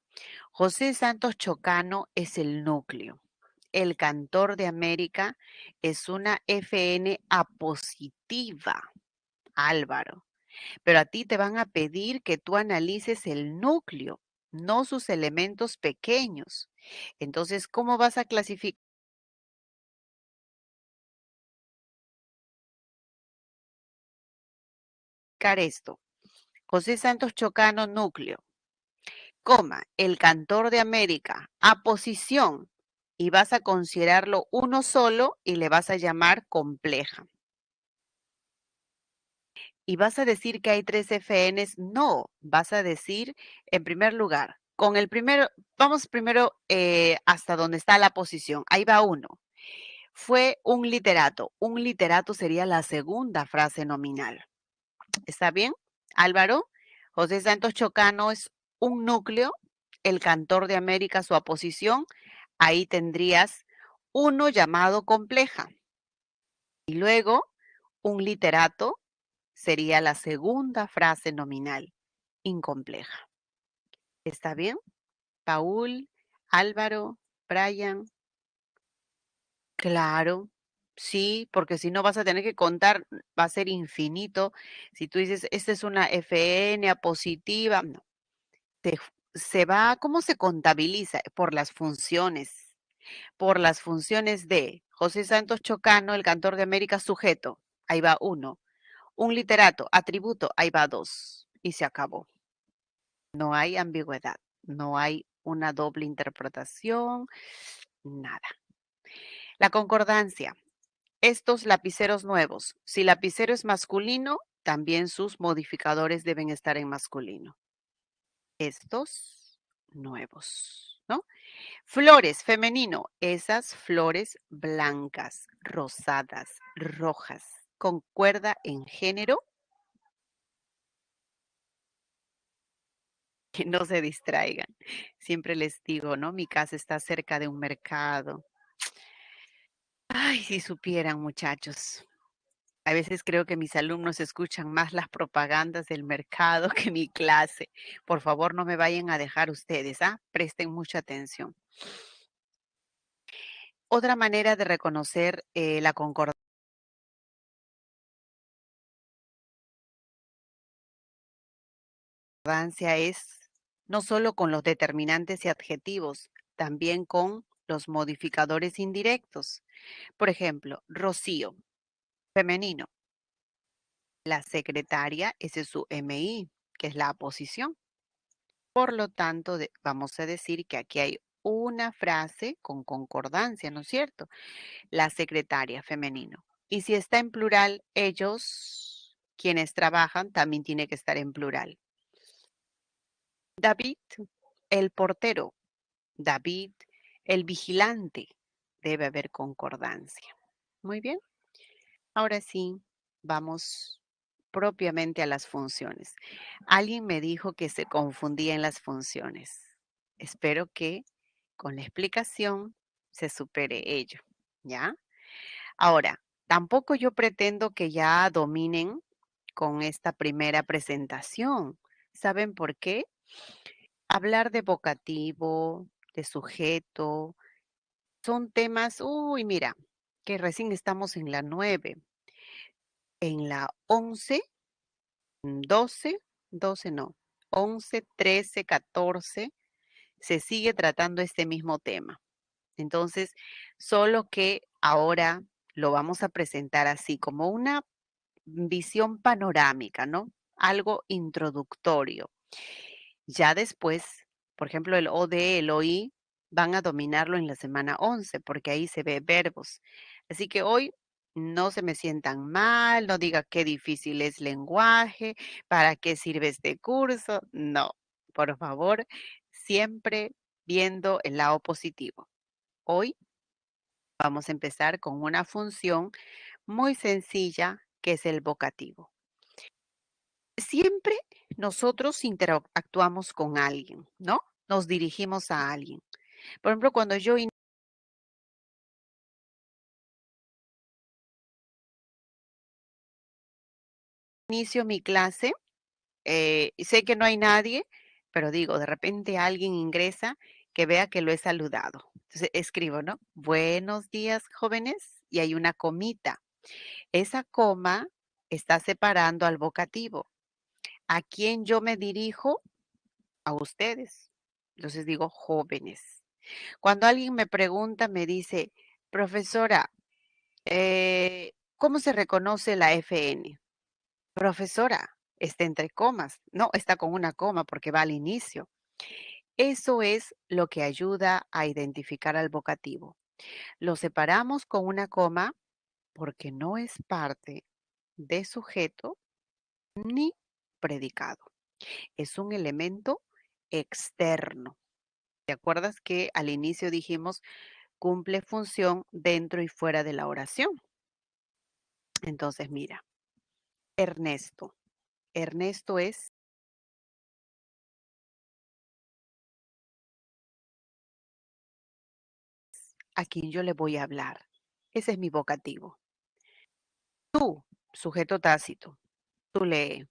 A: José Santos Chocano es el núcleo. El cantor de América es una FN apositiva, Álvaro. Pero a ti te van a pedir que tú analices el núcleo, no sus elementos pequeños. Entonces, ¿cómo vas a clasificar esto? José Santos Chocano, núcleo, coma, el cantor de América, aposición, y vas a considerarlo uno solo y le vas a llamar compleja. ¿Y vas a decir que hay tres FNs? No, vas a decir, en primer lugar, con el primero, vamos primero hasta donde está la posición. Ahí va uno. Fue un literato. Un literato sería la segunda frase nominal. ¿Está bien? Álvaro, José Santos Chocano es un núcleo, el cantor de América, su aposición. Ahí tendrías uno llamado compleja. Y luego, un literato sería la segunda frase nominal, incompleja. ¿Está bien? Paul, Álvaro, Brian. Claro, sí, porque si no vas a tener que contar, va a ser infinito. Si tú dices, esta es una FN positiva, no, se va, ¿cómo se contabiliza? Por las funciones de José Santos Chocano, el cantor de América, sujeto, ahí va uno. Un literato, atributo, ahí va dos. Y se acabó. No hay ambigüedad, no hay una doble interpretación, nada. La concordancia. Estos lapiceros nuevos, si lapicero es masculino, también sus modificadores deben estar en masculino. Estos nuevos, ¿no? Flores, femenino, esas flores blancas, rosadas, rojas. Concuerda en género, que no se distraigan. Siempre les digo, ¿no? Mi casa está cerca de un mercado. Ay, si supieran, muchachos. A veces creo que mis alumnos escuchan más las propagandas del mercado que mi clase. Por favor, no me vayan a dejar ustedes, ¿ah? Presten mucha atención. Otra manera de reconocer la concordancia es no solo con los determinantes y adjetivos, también con los modificadores indirectos. Por ejemplo, Rocío, femenino. La secretaria, ese es su MI, que es la aposición. Por lo tanto, vamos a decir que aquí hay una frase con concordancia, ¿no es cierto? La secretaria femenino. Y si está en plural, ellos, quienes trabajan, también tiene que estar en plural. David, el portero. David, el vigilante. Debe haber concordancia. Muy bien. Ahora sí, vamos propiamente a las funciones. Alguien me dijo que se confundía en las funciones. Espero que con la explicación se supere ello, ¿ya? Ahora, tampoco yo pretendo que ya dominen con esta primera presentación. ¿Saben por qué? Hablar de vocativo, de sujeto, son temas, uy, mira, que recién estamos en la 9, en la 11, 12, 12 no, 11, 13, 14, se sigue tratando este mismo tema. Entonces, solo que ahora lo vamos a presentar así, como una visión panorámica, ¿no? Algo introductorio. Ya después, por ejemplo, el OD, el OI, van a dominarlo en la semana 11, porque ahí se ve verbos. Así que hoy no se me sientan mal, no diga qué difícil es lenguaje, para qué sirve este curso. No, por favor, siempre viendo el lado positivo. Hoy vamos a empezar con una función muy sencilla que es el vocativo. Siempre nosotros interactuamos con alguien, ¿no? Nos dirigimos a alguien. Por ejemplo, cuando yo inicio mi clase, sé que no hay nadie, pero digo, de repente alguien ingresa que vea que lo he saludado. Entonces escribo, ¿no? Buenos días, jóvenes, y hay una comita. Esa coma está separando al vocativo. ¿A quién yo me dirijo? A ustedes. Entonces digo, jóvenes. Cuando alguien me pregunta, me dice, profesora, ¿cómo se reconoce la FN? Profesora, está entre comas. No, está con una coma porque va al inicio. Eso es lo que ayuda a identificar al vocativo. Lo separamos con una coma porque no es parte de sujeto ni predicado. Es un elemento externo. ¿Te acuerdas que al inicio dijimos cumple función dentro y fuera de la oración? Entonces, mira, Ernesto. Ernesto es a quien yo le voy a hablar. Ese es mi vocativo. Tú, sujeto tácito. Tú lee.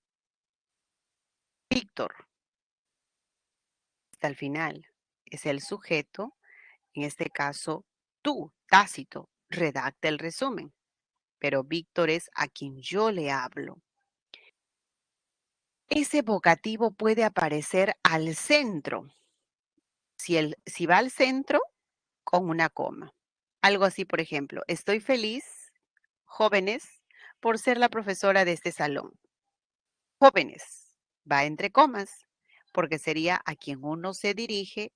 A: Víctor, hasta el final. Es el sujeto, en este caso, tú, tácito. Redacta el resumen. Pero Víctor es a quien yo le hablo. Ese vocativo puede aparecer al centro. Si va al centro, con una coma. Algo así, por ejemplo, estoy feliz, jóvenes, por ser la profesora de este salón. Jóvenes, va entre comas, porque sería a quien uno se dirige,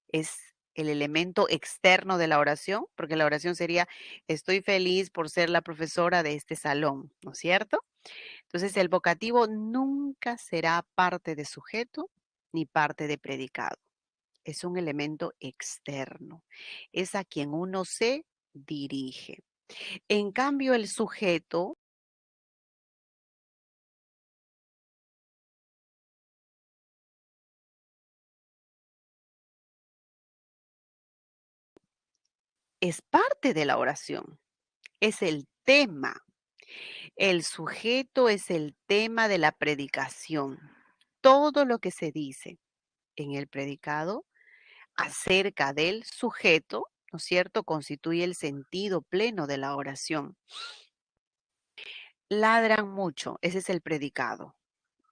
A: es el elemento externo de la oración, porque la oración sería, estoy feliz por ser la profesora de este salón, ¿no es cierto? Entonces, el vocativo nunca será parte de sujeto ni parte de predicado. Es un elemento externo. Es a quien uno se dirige. En cambio, el sujeto es parte de la oración. Es el tema. El sujeto es el tema de la predicación. Todo lo que se dice en el predicado acerca del sujeto, ¿no es cierto?, constituye el sentido pleno de la oración. Ladran mucho, ese es el predicado.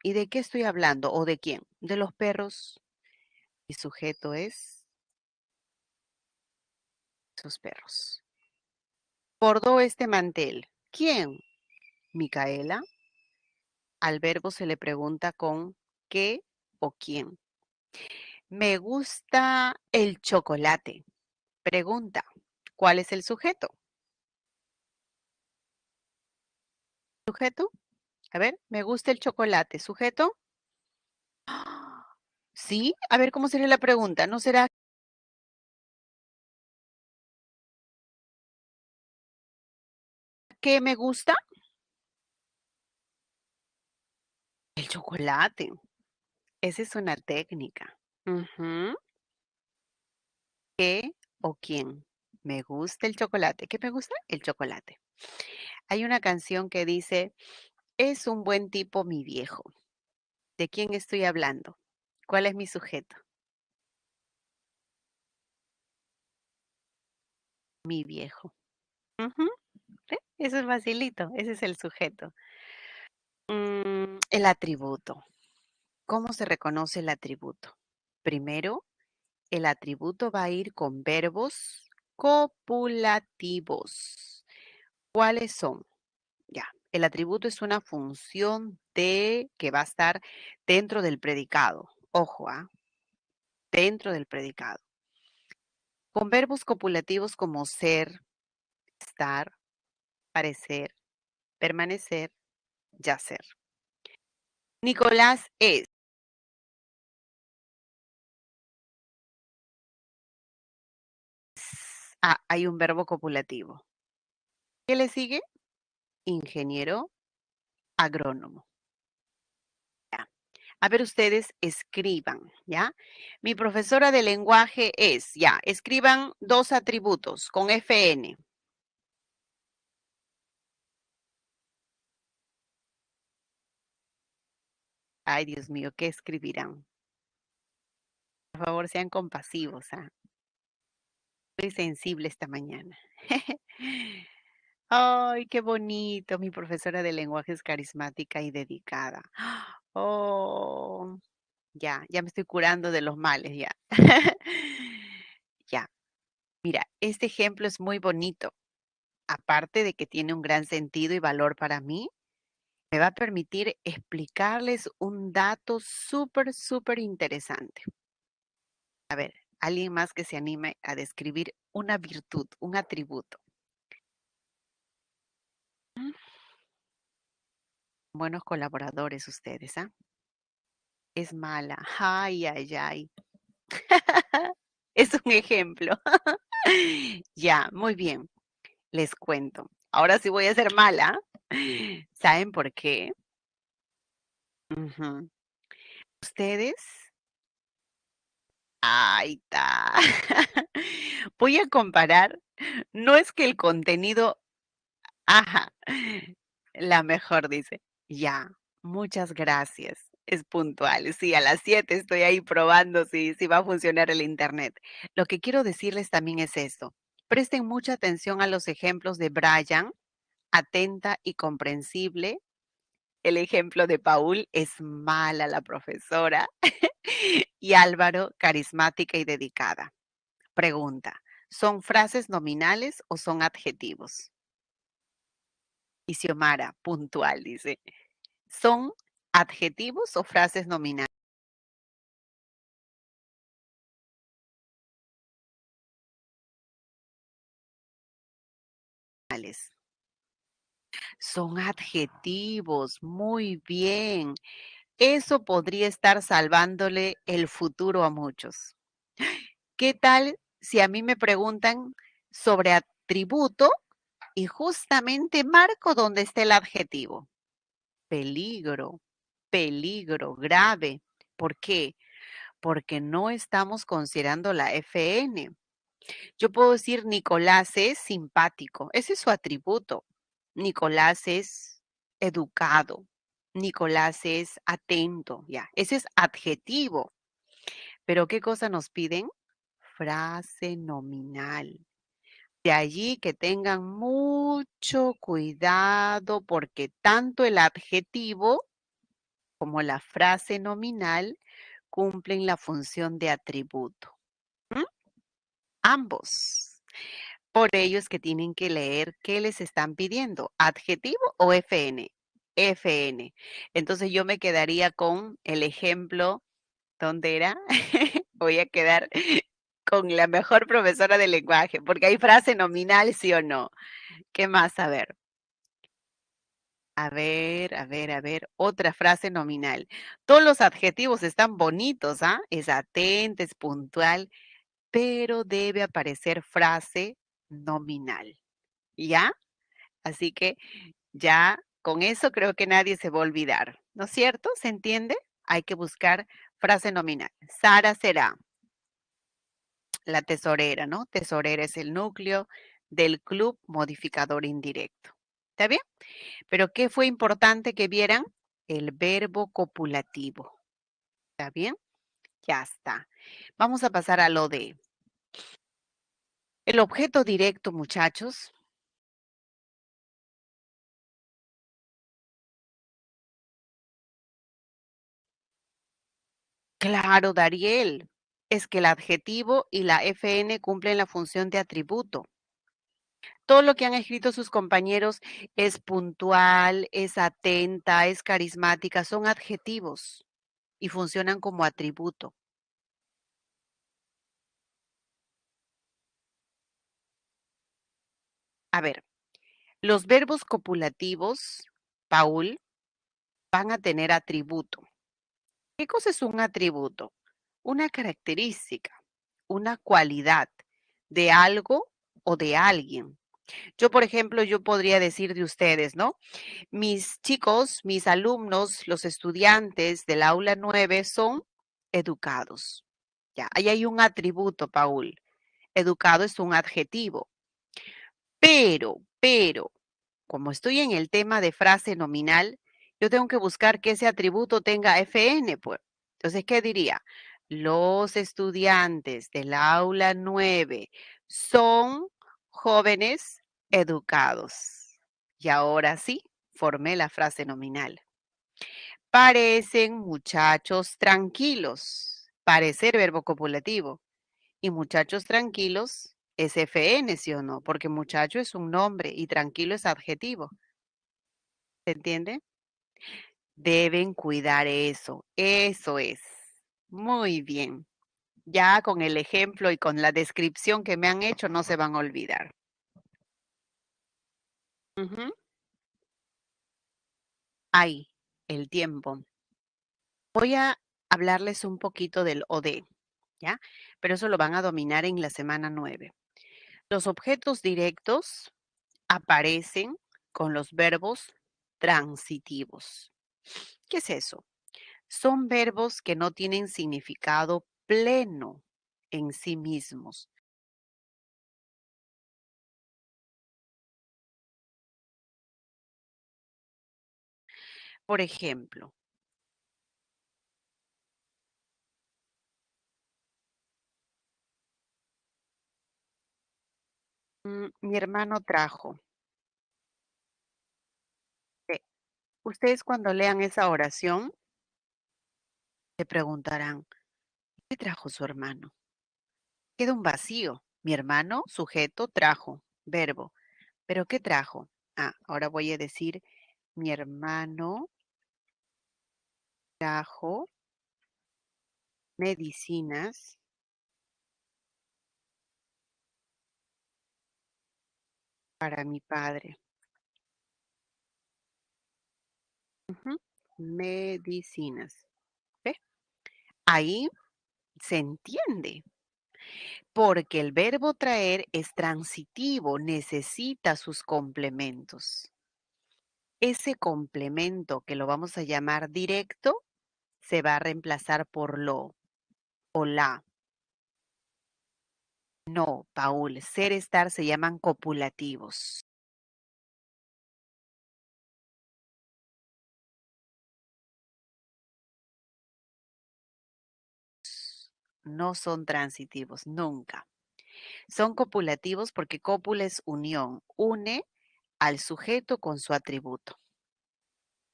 A: ¿Y de qué estoy hablando o de quién? De los perros. Mi sujeto es sus perros. Bordó este mantel. ¿Quién? Micaela. Al verbo se le pregunta con qué o quién. Me gusta el chocolate. Pregunta, ¿cuál es el sujeto? ¿Sujeto? A ver, me gusta el chocolate. ¿Sujeto? ¡Ah! ¿Sí? A ver, ¿cómo sería la pregunta? ¿No será que me gusta? El chocolate. Esa es una técnica. Ujú. ¿Qué o quién? Me gusta el chocolate. ¿Qué me gusta? El chocolate. Hay una canción que dice, es un buen tipo mi viejo. ¿De quién estoy hablando? ¿Cuál es mi sujeto? Mi viejo. Ujú, ¿ve? Eso es facilito. Ese es el sujeto. El atributo. ¿Cómo se reconoce el atributo? Primero, el atributo va a ir con verbos copulativos. ¿Cuáles son? Ya, el atributo es una función de que va a estar dentro del predicado. Ojo, dentro del predicado. Con verbos copulativos como ser, estar, parecer, permanecer, yacer. Nicolás es. Hay un verbo copulativo. ¿Qué le sigue? Ingeniero agrónomo. Ya. A ver, ustedes escriban, ¿ya? Mi profesora de lenguaje es, ya, escriban dos atributos con FN. Ay, Dios mío, ¿qué escribirán? Por favor, sean compasivos, ¿ah? Estoy sensible esta mañana. Ay, qué bonito. Mi profesora de lenguaje es carismática y dedicada. Oh, ya me estoy curando de los males, ya. Ya, mira, este ejemplo es muy bonito. Aparte de que tiene un gran sentido y valor para mí, me va a permitir explicarles un dato súper, súper interesante. A ver, alguien más que se anime a describir una virtud, un atributo. Mm, Buenos colaboradores ustedes, ¿ah? Es mala. Ay, ay, ay. Es un ejemplo. Ya, muy bien. Les cuento. Ahora sí voy a ser mala. ¿Saben por qué? Ujú. Ustedes. Ahí está. Voy a comparar. No es que el contenido. Ajá. La mejor dice. Ya, muchas gracias. Es puntual. Sí, a las 7 estoy ahí probando si va a funcionar el internet. Lo que quiero decirles también es esto. Presten mucha atención a los ejemplos de Brian, atenta y comprensible. El ejemplo de Paul es mala la profesora. Y Álvaro, carismática y dedicada. Pregunta, ¿son frases nominales o son adjetivos? Y Xiomara, puntual, dice. ¿Son adjetivos o frases nominales? Son adjetivos, muy bien. Eso podría estar salvándole el futuro a muchos. ¿Qué tal si a mí me preguntan sobre atributo y justamente marco donde está el adjetivo? Peligro, peligro, grave. ¿Por qué? Porque no estamos considerando la FN. Yo puedo decir Nicolás es simpático, ese es su atributo. Nicolás es educado, Nicolás es atento, ya, ese es adjetivo. Pero ¿qué cosa nos piden? Frase nominal. De allí que tengan mucho cuidado porque tanto el adjetivo como la frase nominal cumplen la función de atributo. ¿Mm? Ambos. Por ello es que tienen que leer qué les están pidiendo, adjetivo o FN. FN. Entonces yo me quedaría con el ejemplo, ¿dónde era? Voy a quedar con la mejor profesora de lenguaje, porque hay frase nominal, sí o no. ¿Qué más? A ver. A ver, a ver, a ver, otra frase nominal. Todos los adjetivos están bonitos, ¿ah? Es atenta, es puntual, pero debe aparecer frase nominal, ¿ya? Así que ya con eso creo que nadie se va a olvidar, ¿no es cierto? ¿Se entiende? Hay que buscar frase nominal. Sara será la tesorera, ¿no? Tesorera es el núcleo del club modificador indirecto. ¿Está bien? Pero ¿qué fue importante que vieran? El verbo copulativo. ¿Está bien? Ya está. Vamos a pasar a lo de el objeto directo, muchachos. Claro, Dariel. Es que el adjetivo y la FN cumplen la función de atributo. Todo lo que han escrito sus compañeros es puntual, es atenta, es carismática, son adjetivos y funcionan como atributo. A ver, los verbos copulativos, Paul, van a tener atributo. ¿Qué cosa es un atributo? Una característica, una cualidad de algo o de alguien. Yo, por ejemplo, yo podría decir de ustedes, ¿no? Mis chicos, mis alumnos, los estudiantes del aula 9 son educados. Ya, ahí hay un atributo, Paul. Educado es un adjetivo. Pero, como estoy en el tema de frase nominal, yo tengo que buscar que ese atributo tenga FN, pues. Entonces, ¿qué diría? Los estudiantes del aula 9 son jóvenes educados. Y ahora sí, formé la frase nominal. Parecen muchachos tranquilos. Parecer verbo copulativo. Y muchachos tranquilos es FN, ¿sí o no? Porque muchacho es un nombre y tranquilo es adjetivo. ¿Se entiende? Deben cuidar eso. Eso es. Muy bien. Ya con el ejemplo y con la descripción que me han hecho, no se van a olvidar. Ujú. Ahí, el tiempo. Voy a hablarles un poquito del OD, ¿ya? Pero eso lo van a dominar en la semana 9. Los objetos directos aparecen con los verbos transitivos. ¿Qué es eso? Son verbos que no tienen significado pleno en sí mismos. Por ejemplo, mi hermano trajo. Eh, Ustedes cuando lean esa oración se preguntarán, ¿qué trajo su hermano? Queda un vacío. Mi hermano, sujeto, trajo, verbo. ¿Pero qué trajo? Ah, ahora voy a decir, mi hermano trajo medicinas para mi padre. Ujú, medicinas. ¿Ve? Ahí se entiende, porque el verbo traer es transitivo, necesita sus complementos. Ese complemento que lo vamos a llamar directo se va a reemplazar por lo o la. No, Paul, ser, estar se llaman copulativos. No son transitivos, nunca. Son copulativos porque cópula es unión, une al sujeto con su atributo.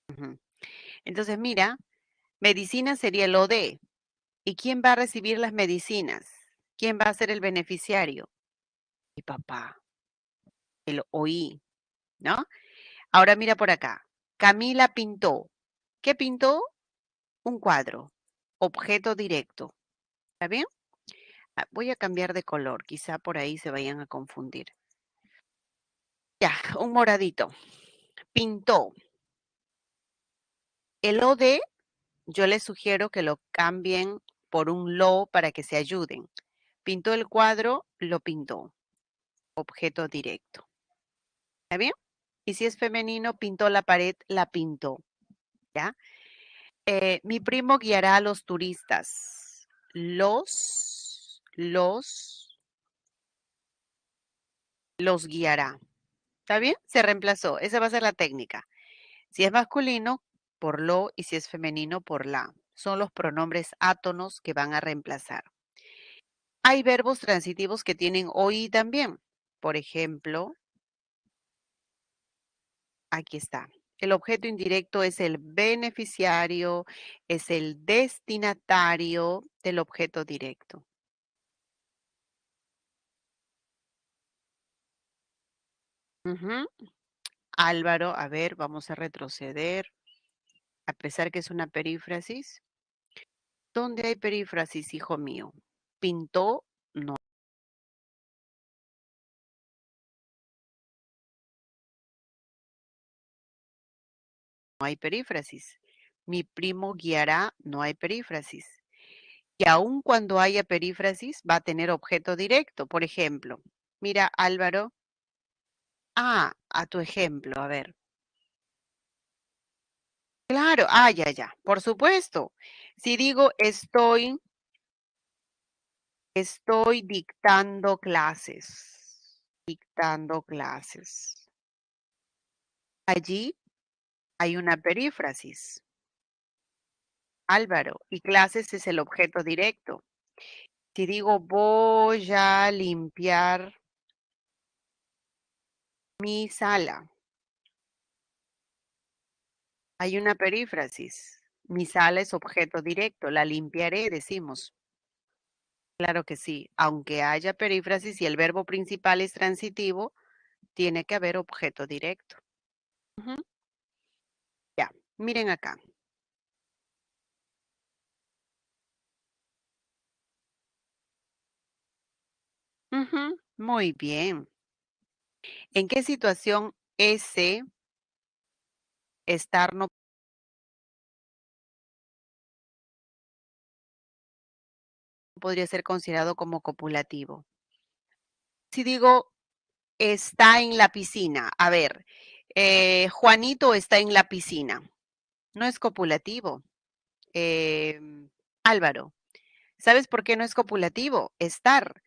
A: Ujú. Entonces, mira, medicina sería el OD. ¿Y quién va a recibir las medicinas? ¿Quién va a ser el beneficiario? Mi papá, el OI, ¿no? Ahora mira por acá. Camila pintó. ¿Qué pintó? Un cuadro. Objeto directo. ¿Está bien? Ah, voy a cambiar de color. Quizá por ahí se vayan a confundir. Ya, un moradito. Pintó. El OD, yo les sugiero que lo cambien por un lo para que se ayuden. Pintó el cuadro, lo pintó. Objeto directo. ¿Está bien? Y si es femenino, pintó la pared, la pintó. ¿Ya? Mi primo guiará a los turistas. Los guiará. ¿Está bien? Se reemplazó. Esa va a ser la técnica. Si es masculino, por lo, y si es femenino, por la. Son los pronombres átonos que van a reemplazar. Hay verbos transitivos que tienen OI también. Por ejemplo, aquí está. El objeto indirecto es el beneficiario, es el destinatario del objeto directo. Ujú. Álvaro, a ver, vamos a retroceder, a pesar que es una perífrasis. ¿Dónde hay perífrasis, hijo mío? Pintó, no hay perífrasis. Mi primo guiará, no hay perífrasis. Y aun cuando haya perífrasis, va a tener objeto directo. Por ejemplo, mira, Álvaro, a tu ejemplo, a ver. Claro, ya, ya, por supuesto. Si digo estoy dictando clases, dictando clases. Allí hay una perífrasis, Álvaro, y clases es el objeto directo. Si digo voy a limpiar mi sala, hay una perífrasis. Mi sala es objeto directo, la limpiaré, decimos. Claro que sí, aunque haya perífrasis y el verbo principal es transitivo, tiene que haber objeto directo. Ujú. Ya, miren acá. Ujú, muy bien. ¿En qué situación ese estar no podría ser considerado como copulativo? Si digo está en la piscina, a ver, Juanito está en la piscina, no es copulativo. Álvaro, ¿sabes por qué no es copulativo? Estar,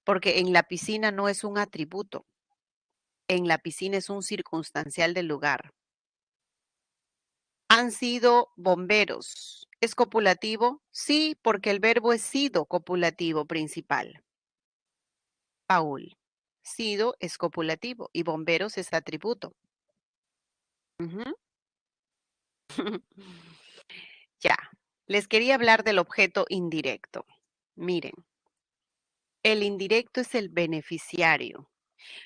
A: porque en la piscina no es un atributo, en la piscina es un circunstancial del lugar. Han sido bomberos. ¿Es copulativo? Sí, porque el verbo es sido copulativo principal. Paul. Sido es copulativo y bomberos es atributo. Ujú. Ya. Les quería hablar del objeto indirecto. Miren, el indirecto es el beneficiario.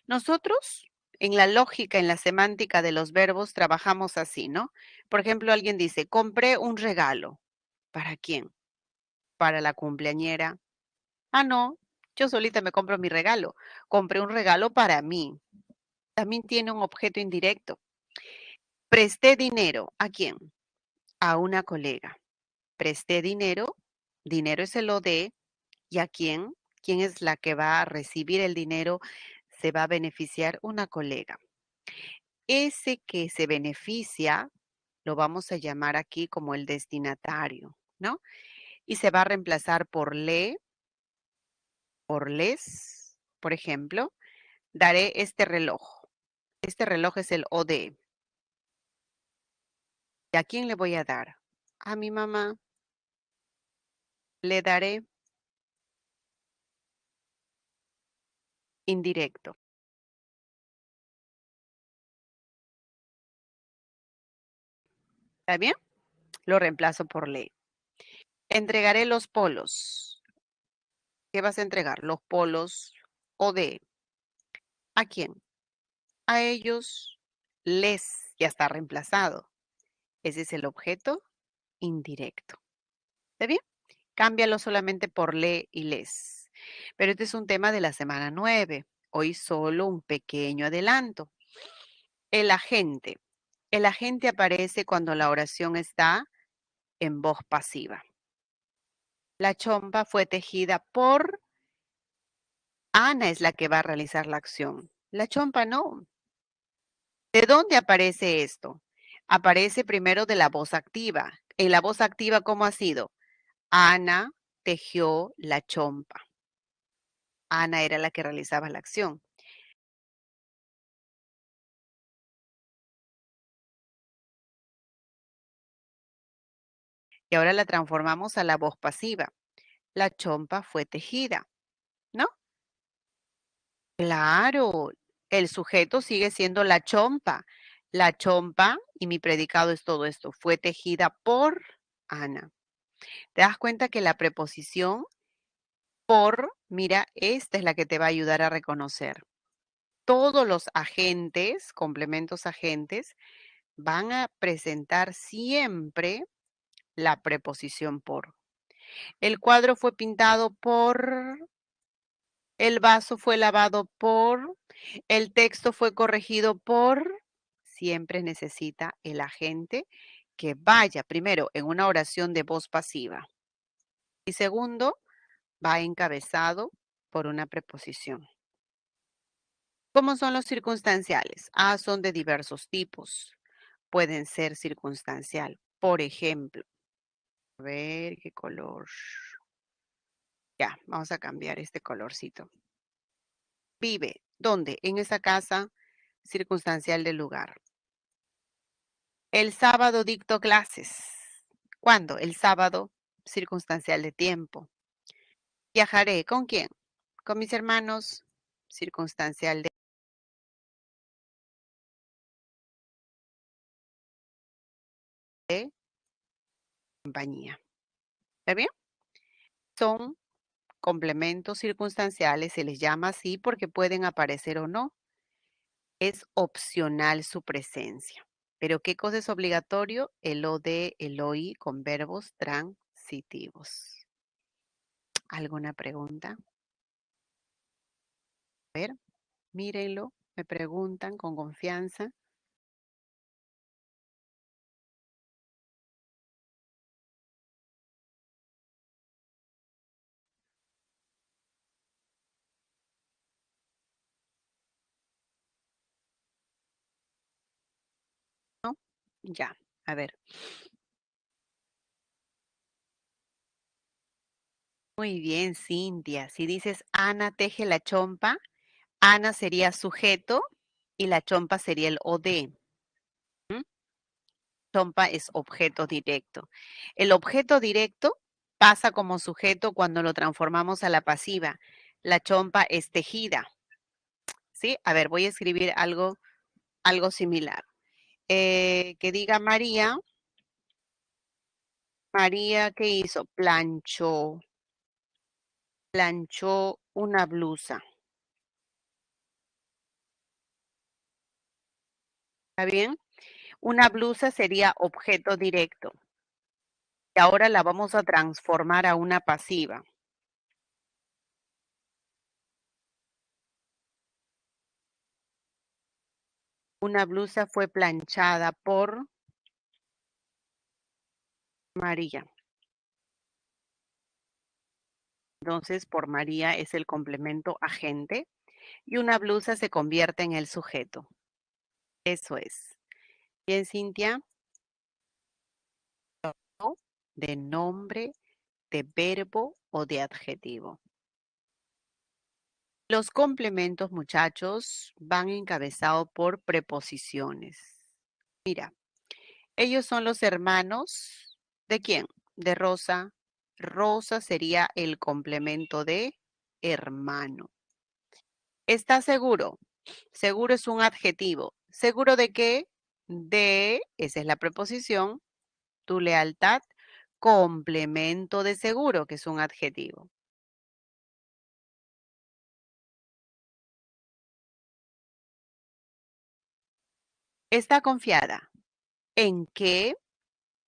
A: Nosotros, en la lógica, en la semántica de los verbos, trabajamos así, ¿no? Por ejemplo, alguien dice, compré un regalo. ¿Para quién? Para la cumpleañera. No, yo solita me compro mi regalo. Compré un regalo para mí. También tiene un objeto indirecto. Presté dinero. ¿A quién? A una colega. Presté dinero. Dinero es el OD. ¿Y a quién? ¿Quién es la que va a recibir el dinero? Se va a beneficiar una colega. Ese que se beneficia lo vamos a llamar aquí como el destinatario, ¿no? Y se va a reemplazar por le, por les, por ejemplo. Daré este reloj. Este reloj es el OD. ¿Y a quién le voy a dar? A mi mamá. Le daré indirecto. ¿Está bien? Lo reemplazo por le. Entregaré los polos. ¿Qué vas a entregar? Los polos OD. ¿A quién? A ellos les. Ya está reemplazado. Ese es el objeto indirecto. ¿Está bien? Cámbialo solamente por le y les. Pero este es un tema de la semana 9. Hoy solo un pequeño adelanto. El agente. El agente aparece cuando la oración está en voz pasiva. La chompa fue tejida por Ana, es la que va a realizar la acción. La chompa no. ¿De dónde aparece esto? Aparece primero de la voz activa. En la voz activa, ¿cómo ha sido? Ana tejió la chompa. Ana era la que realizaba la acción. Y ahora la transformamos a la voz pasiva. La chompa fue tejida, ¿no? Claro, el sujeto sigue siendo la chompa. La chompa, y mi predicado es todo esto, fue tejida por Ana. ¿Te das cuenta que la preposición por, mira, esta es la que te va a ayudar a reconocer? Todos los agentes, complementos agentes, van a presentar siempre la preposición por. El cuadro fue pintado por, el vaso fue lavado por, el texto fue corregido por. Siempre necesita el agente que vaya primero en una oración de voz pasiva y segundo va encabezado por una preposición. ¿Cómo son los circunstanciales? Son de diversos tipos. Pueden ser circunstancial. Por ejemplo, a ver qué color. Ya, vamos a cambiar este colorcito. Vive. ¿Dónde? En esa casa circunstancial del lugar. El sábado dicto clases. ¿Cuándo? El sábado circunstancial de tiempo. Viajaré. ¿Con quién? Con mis hermanos. Circunstancial de compañía. ¿Está bien? Son complementos circunstanciales, se les llama así porque pueden aparecer o no. Es opcional su presencia. Pero ¿qué cosa es obligatorio? El o de, el OI con verbos transitivos. ¿Alguna pregunta? A ver, mírenlo, me preguntan con confianza. ¿No? Ya, a ver. Muy bien, Cintia. Si dices Ana teje la chompa, Ana sería sujeto y la chompa sería el OD. ¿M? Chompa es objeto directo. El objeto directo pasa como sujeto cuando lo transformamos a la pasiva. La chompa es tejida. ¿Sí? A ver, voy a escribir algo similar. Que diga María. María, ¿qué hizo? Planchó una blusa. ¿Está bien? Una blusa sería objeto directo. Y ahora la vamos a transformar a una pasiva. Una blusa fue planchada por María. Entonces, por María es el complemento agente y una blusa se convierte en el sujeto. Eso es. Bien, Cintia. ¿No? De nombre, de verbo o de adjetivo. Los complementos, muchachos, van encabezados por preposiciones. Mira, ellos son los hermanos. ¿De quién? De Rosa. Rosa sería el complemento de hermano. ¿Estás seguro? Seguro es un adjetivo. ¿Seguro de qué? De, esa es la preposición, tu lealtad, complemento de seguro, que es un adjetivo. Está confiada. ¿En qué?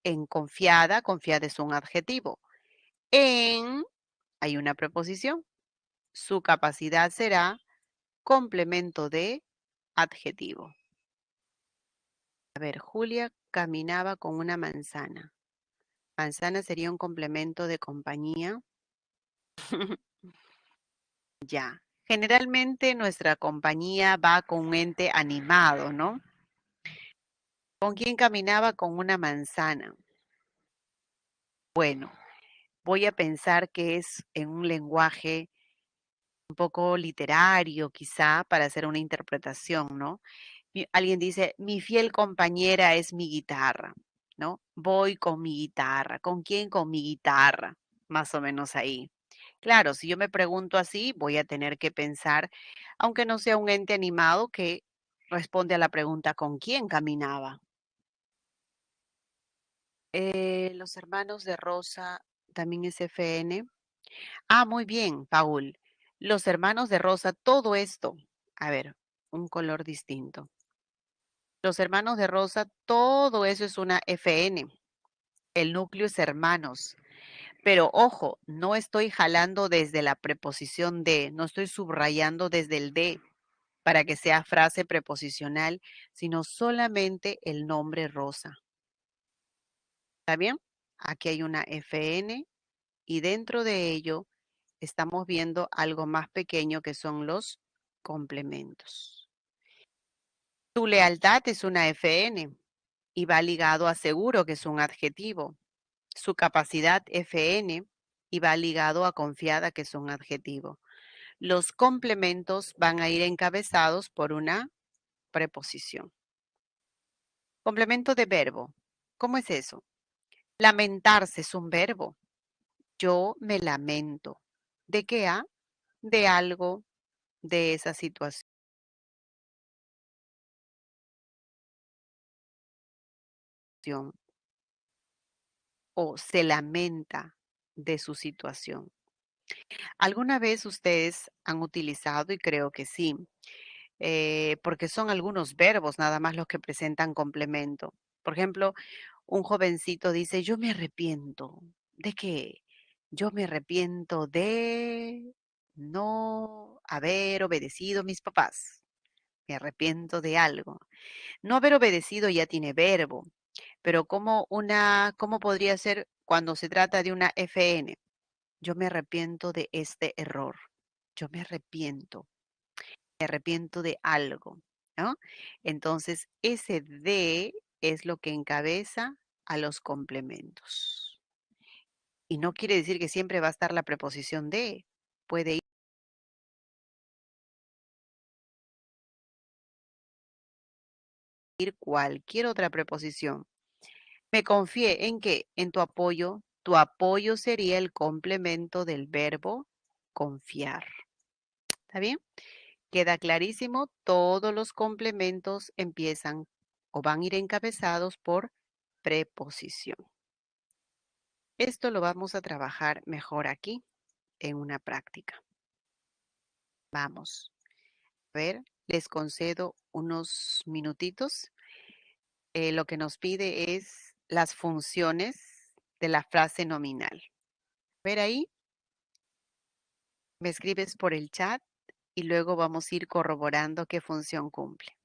A: En confiada, confiada es un adjetivo. En, hay una preposición. Su capacidad será complemento de adjetivo. A ver, Julia caminaba con una manzana. Manzana sería un complemento de compañía. Ya. Generalmente nuestra compañía va con un ente animado, ¿no? ¿Con quién caminaba? Con una manzana. Bueno, voy a pensar que es en un lenguaje un poco literario, quizá, para hacer una interpretación, ¿no? Alguien dice, mi fiel compañera es mi guitarra, ¿no? Voy con mi guitarra. ¿Con quién? Con mi guitarra. Más o menos ahí. Claro, si yo me pregunto así, voy a tener que pensar, aunque no sea un ente animado, que responde a la pregunta ¿con quién caminaba? Los hermanos de Rosa también es FN. Muy bien, Paul. Los hermanos de Rosa, todo esto. A ver, un color distinto. Los hermanos de Rosa, todo eso es una FN. El núcleo es hermanos. Pero ojo, no estoy jalando desde la preposición de, no estoy subrayando desde el de para que sea frase preposicional, sino solamente el nombre Rosa. ¿Está bien? Aquí hay una FN y dentro de ello estamos viendo algo más pequeño que son los complementos. Tu lealtad es una FN y va ligado a seguro, que es un adjetivo. Su capacidad FN y va ligado a confiada, que es un adjetivo. Los complementos van a ir encabezados por una preposición. Complemento de verbo. ¿Cómo es eso? Lamentarse es un verbo. Yo me lamento. ¿De qué ha? De algo, de esa situación. O se lamenta de su situación. ¿Alguna vez ustedes han utilizado, y creo que sí, porque son algunos verbos nada más los que presentan complemento? Por ejemplo, un jovencito dice, yo me arrepiento. ¿De qué? Yo me arrepiento de no haber obedecido a mis papás. Me arrepiento de algo. No haber obedecido ya tiene verbo, pero ¿cómo podría ser cuando se trata de una FN? Yo me arrepiento de este error. Yo me arrepiento de algo, ¿no? Entonces, ese de es lo que encabeza a los complementos. Y no quiere decir que siempre va a estar la preposición de. Puede ir cualquier otra preposición. Me confié en que, en tu apoyo. Tu apoyo sería el complemento del verbo confiar. ¿Está bien? Queda clarísimo, todos los complementos empiezan o van a ir encabezados por preposición. Esto lo vamos a trabajar mejor aquí en una práctica. Vamos, a ver, les concedo unos minutitos. Lo que nos pide es las funciones de la frase nominal. Ver ahí, me escribes por el chat y luego vamos a ir corroborando qué función cumple.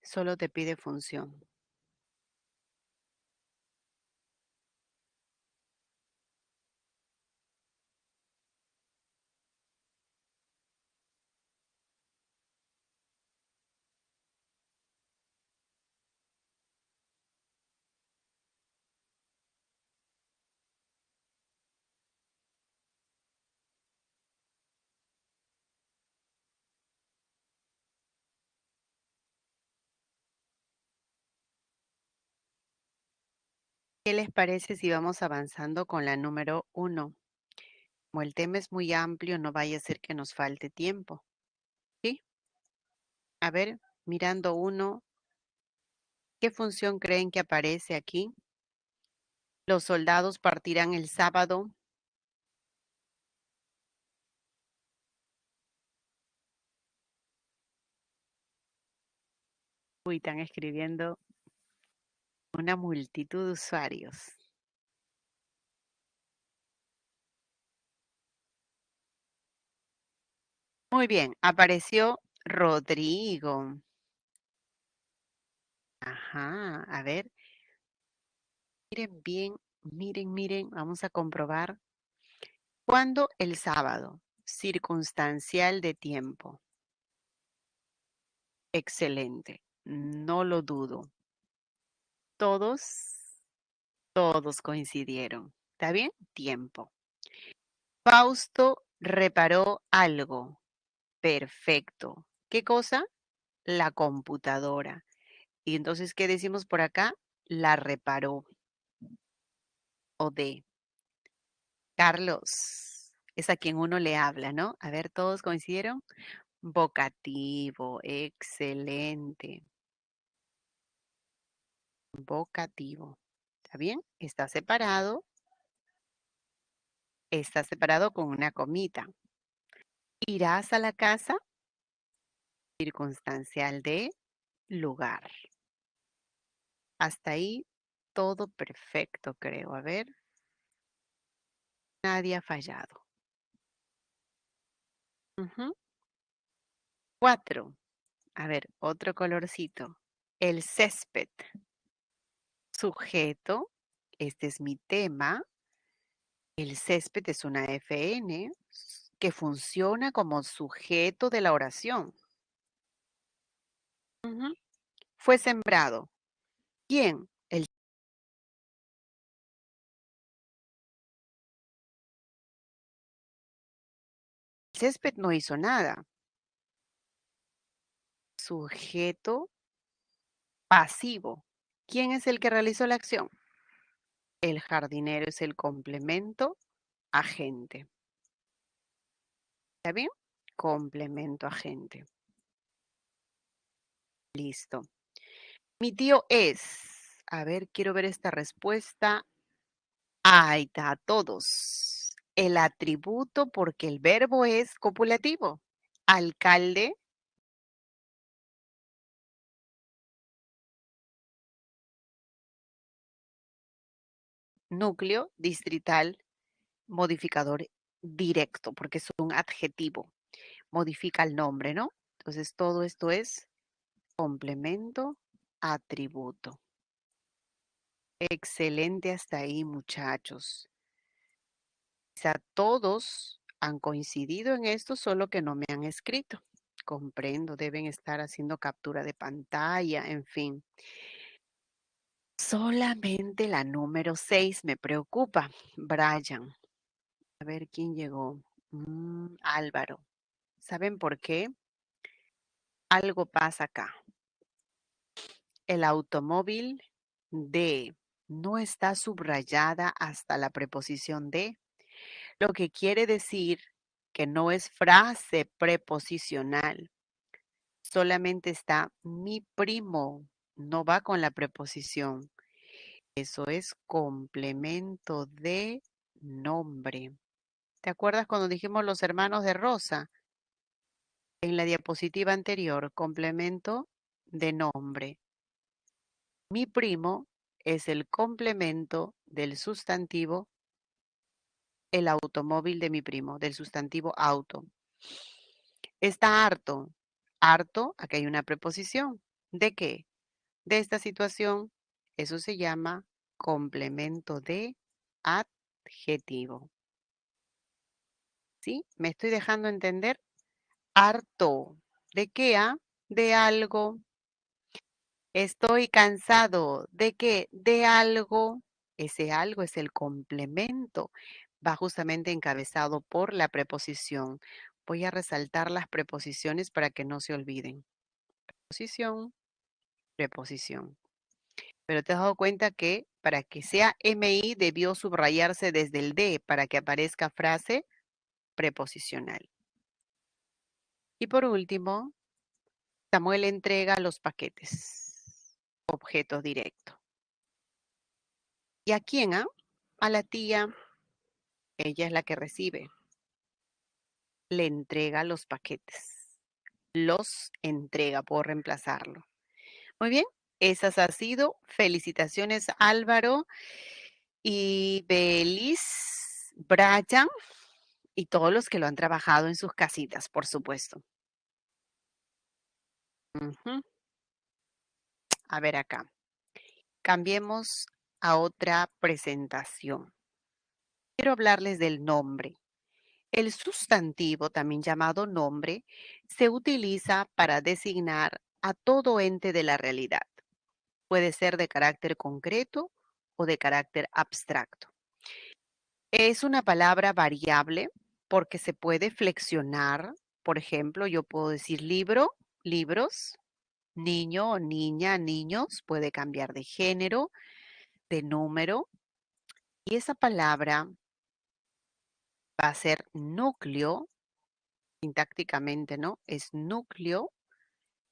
A: Solo te pide función. ¿Qué les parece si vamos avanzando con la número 1? Como el tema es muy amplio, no vaya a ser que nos falte tiempo. ¿Sí? A ver, mirando uno, ¿qué función creen que aparece aquí? Los soldados partirán el sábado. Uy, están escribiendo una multitud de usuarios. Muy bien, apareció Rodrigo. Ajá, a ver, miren bien, miren, vamos a comprobar. ¿Cuándo? El sábado. Circunstancial de tiempo. Excelente, no lo dudo. Todos, todos coincidieron. ¿Está bien? Tiempo. Fausto reparó algo. Perfecto. ¿Qué cosa? La computadora. Y entonces, ¿qué decimos por acá? La reparó. O de Carlos. Es a quien uno le habla, ¿no? A ver, ¿todos coincidieron? Vocativo. Excelente. Vocativo. ¿Está bien? Está separado con una comita. Irás a la casa, circunstancial de lugar. Hasta ahí todo perfecto, creo. A ver, nadie ha fallado. Ujú. 4. A ver, otro colorcito. El césped. Sujeto. Este es mi tema. El césped es una FN que funciona como sujeto de la oración. Ujú. Fue sembrado. ¿Quién? El césped no hizo nada. Sujeto pasivo. ¿Quién es el que realizó la acción? El jardinero es el complemento agente. ¿Está bien? Complemento agente. Listo. Mi tío es. A ver, quiero ver esta respuesta. Ahí está, todos. El atributo porque el verbo es copulativo. Alcalde, núcleo, distrital, modificador directo, porque es un adjetivo. Modifica el nombre, ¿no? Entonces todo esto es complemento, atributo. Excelente hasta ahí, muchachos. Sea, todos han coincidido en esto, solo que no me han escrito. Comprendo, deben estar haciendo captura de pantalla, en fin. Solamente la número 6 me preocupa. Brian. A ver quién llegó. Álvaro. ¿Saben por qué? Algo pasa acá. El automóvil de no está subrayada hasta la preposición de, lo que quiere decir que no es frase preposicional. Solamente está mi primo, no va con la preposición. Eso es complemento de nombre. ¿Te acuerdas cuando dijimos los hermanos de Rosa? En la diapositiva anterior, complemento de nombre. Mi primo es el complemento del sustantivo, el automóvil de mi primo, del sustantivo auto. Está harto. Harto, aquí hay una preposición. ¿De qué? De esta situación. Eso se llama complemento de adjetivo. ¿Sí? ¿Me estoy dejando entender? Harto. ¿De qué? De algo. Estoy cansado. ¿De qué? De algo. Ese algo es el complemento. Va justamente encabezado por la preposición. Voy a resaltar las preposiciones para que no se olviden. Preposición, preposición. Pero te has dado cuenta que para que sea MI debió subrayarse desde el D para que aparezca frase preposicional. Y por último, Samuel entrega los paquetes. Objeto directo. ¿Y a quién? A la tía. Ella es la que recibe. Le entrega los paquetes. Los entrega, puedo reemplazarlo. Muy bien, esas han sido. Felicitaciones Álvaro y Belis, Brian y todos los que lo han trabajado en sus casitas, por supuesto. Ujú. A ver acá. Cambiemos a otra presentación. Quiero hablarles del nombre. El sustantivo, también llamado nombre, se utiliza para designar a todo ente de la realidad. Puede ser de carácter concreto o de carácter abstracto. Es una palabra variable porque se puede flexionar. Por ejemplo, yo puedo decir libro, libros, niño o niña, niños, puede cambiar de género, de número. Y esa palabra va a ser núcleo, sintácticamente, ¿no? Es núcleo.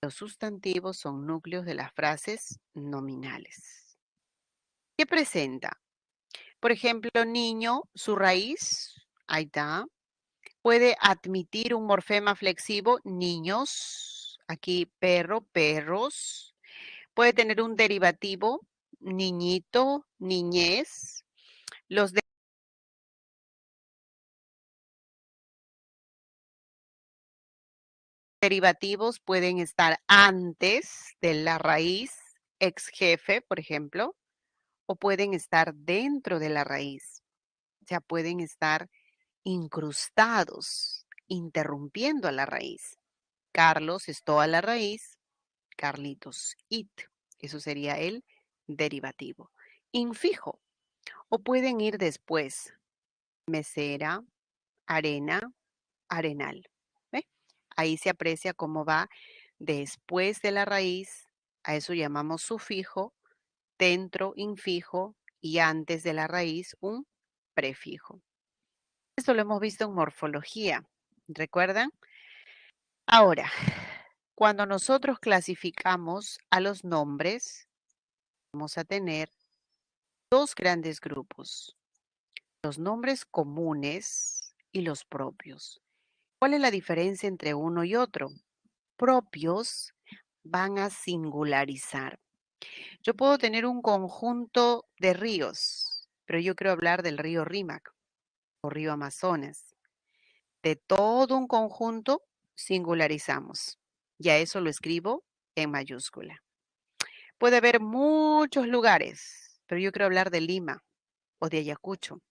A: Los sustantivos son núcleos de las frases nominales. ¿Qué presenta? Por ejemplo, niño, su raíz, ahí está. Puede admitir un morfema flexivo, niños. Aquí perro, perros. Puede tener un derivativo, niñito, niñez. Los derivativos pueden estar antes de la raíz, ex jefe, por ejemplo, o pueden estar dentro de la raíz. O sea, pueden estar incrustados, interrumpiendo a la raíz. Carlos es toda la raíz, Carlitos, it. Eso sería el derivativo. Infijo, o pueden ir después. Mesera, arena, arenal. ¿Ve? Ahí se aprecia cómo va después de la raíz, a eso llamamos sufijo, dentro infijo y antes de la raíz un prefijo. Esto lo hemos visto en morfología, ¿recuerdan? Ahora, cuando nosotros clasificamos a los nombres, vamos a tener dos grandes grupos, los nombres comunes y los propios. ¿Cuál es la diferencia entre uno y otro? Propios van a singularizar. Yo puedo tener un conjunto de ríos, pero yo quiero hablar del río Rímac o río Amazonas. De todo un conjunto singularizamos. Y a eso lo escribo en mayúscula. Puede haber muchos lugares, pero yo quiero hablar de Lima o de Ayacucho,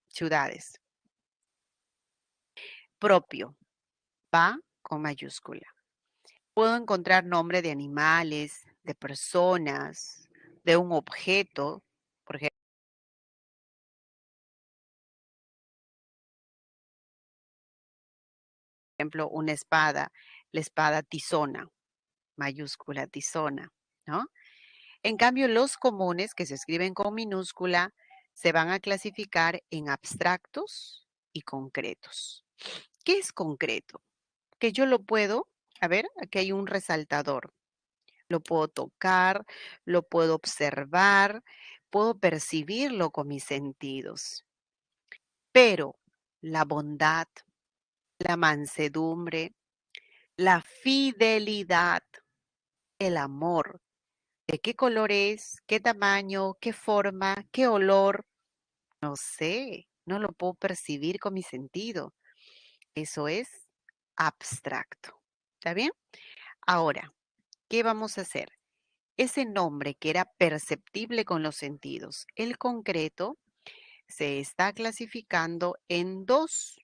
A: ciudades. Propio, va con mayúscula. Puedo encontrar nombre de animales, de personas, de un objeto, por ejemplo, una espada, la espada tizona, mayúscula tizona, ¿no? En cambio, los comunes que se escriben con minúscula se van a clasificar en abstractos y concretos. ¿Qué es concreto? Que yo lo puedo, a ver, aquí hay un resaltador. Lo puedo tocar, lo puedo observar, puedo percibirlo con mis sentidos. Pero la bondad, la mansedumbre, la fidelidad, el amor, ¿de qué color es? ¿Qué tamaño? ¿Qué forma? ¿Qué olor? No sé, no lo puedo percibir con mi sentido. Eso es abstracto. ¿Está bien? Ahora, ¿qué vamos a hacer? Ese nombre que era perceptible con los sentidos, el concreto, se está clasificando en dos.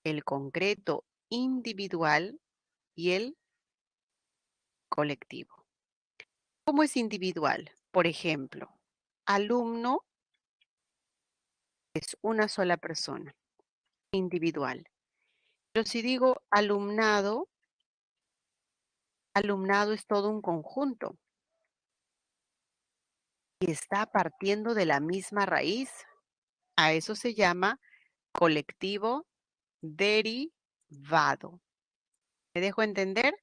A: El concreto individual y el colectivo. ¿Cómo es individual? Por ejemplo, alumno es una sola persona, individual. Pero si digo alumnado, alumnado es todo un conjunto y está partiendo de la misma raíz. A eso se llama colectivo derivado. ¿Me dejo entender?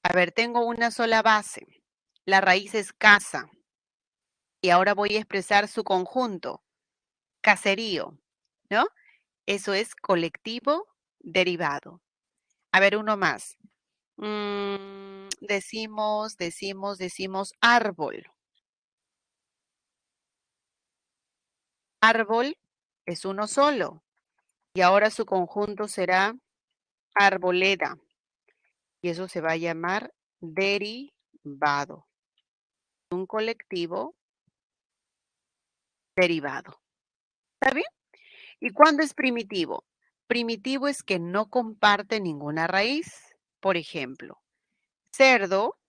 A: A ver, tengo una sola base. La raíz es casa. Y ahora voy a expresar su conjunto, caserío, ¿no? Eso es colectivo derivado. A ver, uno más. Decimos árbol. Árbol es uno solo. Y ahora su conjunto será arboleda. Y eso se va a llamar derivado. Un colectivo derivado. ¿Está bien? ¿Y cuándo es primitivo? Primitivo es que no comparte ninguna raíz. Por ejemplo, cerdo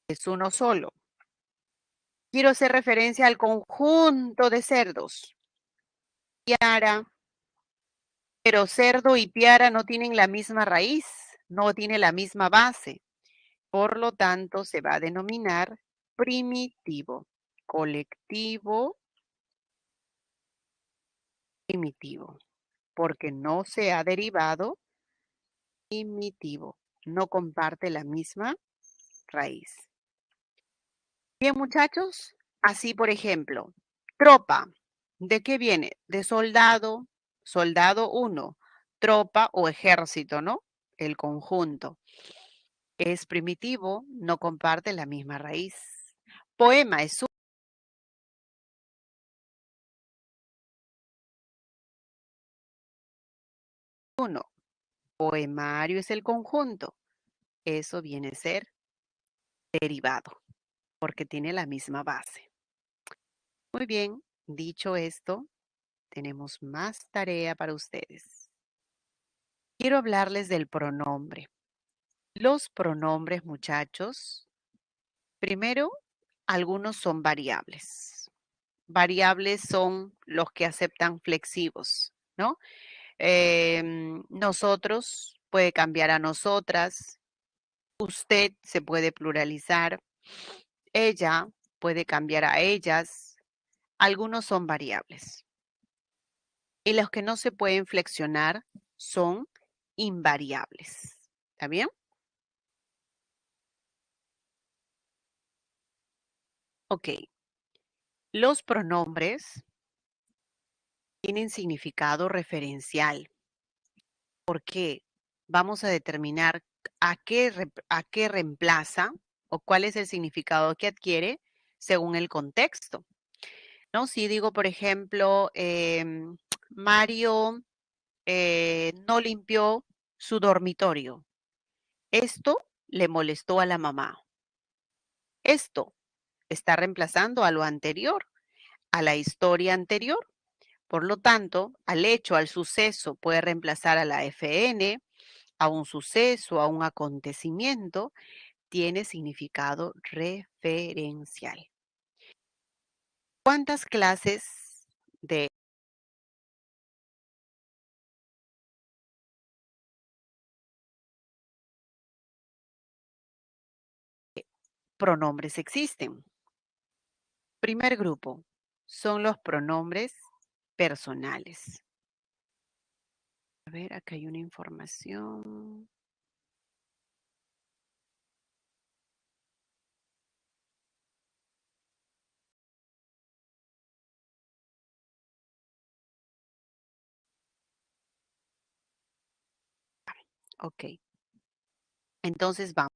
A: es uno solo. Quiero hacer referencia al conjunto de cerdos. Piara, pero cerdo y piara no tienen la misma raíz, no tiene la misma base. Por lo tanto, se va a denominar primitivo. Colectivo primitivo, porque no se ha derivado primitivo, no comparte la misma raíz. Bien, muchachos, así por ejemplo, tropa, ¿de qué viene? De soldado, soldado uno, tropa o ejército, ¿no? El conjunto. Es primitivo, no comparte la misma raíz. Poema es uno, poemario es el conjunto. Eso viene a ser derivado, porque tiene la misma base. Muy bien, dicho esto, tenemos más tarea para ustedes. Quiero hablarles del pronombre. Los pronombres, muchachos, primero, algunos son variables. Variables son los que aceptan flexivos, ¿no? Nosotros puede cambiar a nosotras, usted se puede pluralizar, ella puede cambiar a ellas, algunos son variables. Y los que no se pueden flexionar son invariables. ¿Está bien? Ok. Los pronombres tienen significado referencial. ¿Por qué? Vamos a determinar a qué reemplaza o cuál es el significado que adquiere según el contexto, ¿no? Si digo, por ejemplo, Mario no limpió su dormitorio. Esto le molestó a la mamá. Esto está reemplazando a lo anterior, a la historia anterior. Por lo tanto, al hecho, al suceso, puede reemplazar a la FN, a un suceso, a un acontecimiento, tiene significado referencial. ¿Cuántas clases de pronombres existen? Primer grupo son los pronombres personales. A ver, acá hay una información. Ok, entonces vamos.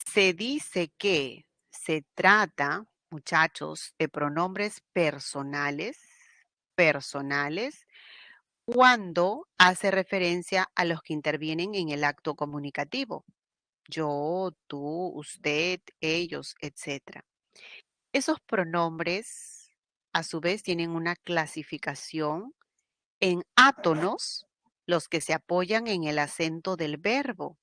A: Se dice que se trata, muchachos, de pronombres personales, cuando hace referencia a los que intervienen en el acto comunicativo. Yo, tú, usted, ellos, etcétera. Esos pronombres, a su vez, tienen una clasificación en átonos, los que se apoyan en el acento del verbo.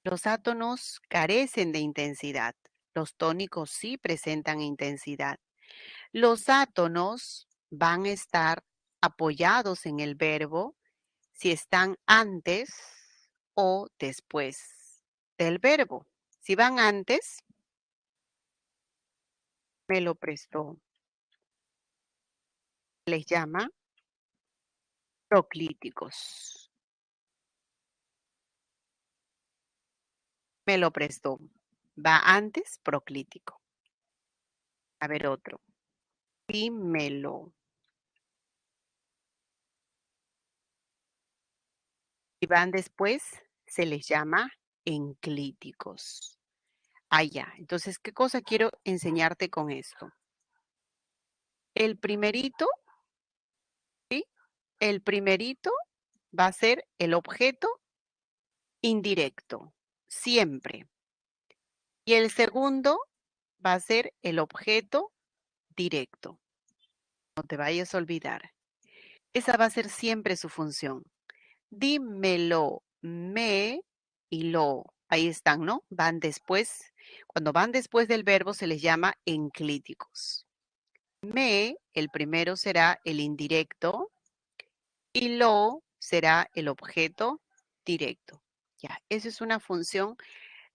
A: Los átonos carecen de intensidad. Los tónicos sí presentan intensidad. Los átonos van a estar apoyados en el verbo si están antes o después del verbo. Si van antes, me lo prestó. Les llama proclíticos. Me lo prestó. Va antes, proclítico. A ver otro. Dímelo. Si van después, se les llama enclíticos. Ah, ya. Entonces, ¿qué cosa quiero enseñarte con esto? El primerito, ¿sí? El primerito va a ser el objeto indirecto, siempre. Y el segundo va a ser el objeto directo. No te vayas a olvidar. Esa va a ser siempre su función. Dímelo, me y lo. Ahí están, ¿no? Van después. Cuando van después del verbo se les llama enclíticos. Me, el primero será el indirecto y lo será el objeto directo. Ya, esa es una función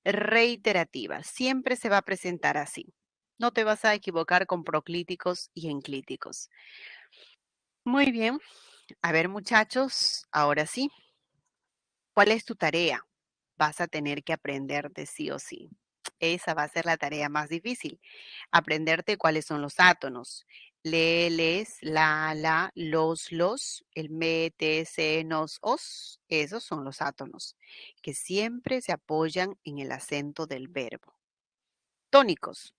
A: reiterativa. Siempre se va a presentar así. No te vas a equivocar con proclíticos y enclíticos. Muy bien. A ver, muchachos, ahora sí. ¿Cuál es tu tarea? Vas a tener que aprenderte sí o sí. Esa va a ser la tarea más difícil. Aprenderte cuáles son los átonos. Le, les, la, los, el me, te, se, nos, os. Esos son los átonos que siempre se apoyan en el acento del verbo. Tónicos.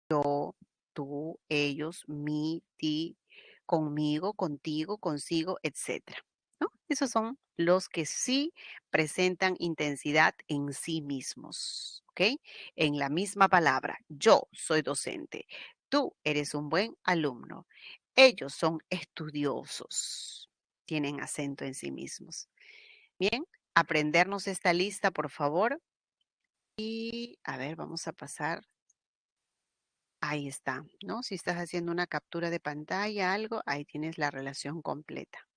A: Yo, tú, ellos, mi, ti, conmigo, contigo, consigo, etcétera, ¿no? Esos son los que sí presentan intensidad en sí mismos, ¿ok? En la misma palabra, yo soy docente, tú eres un buen alumno, ellos son estudiosos, tienen acento en sí mismos. Bien, aprendernos esta lista, por favor. Y a ver, vamos a pasar. Ahí está, ¿no? Si estás haciendo una captura de pantalla, algo, ahí tienes la relación completa.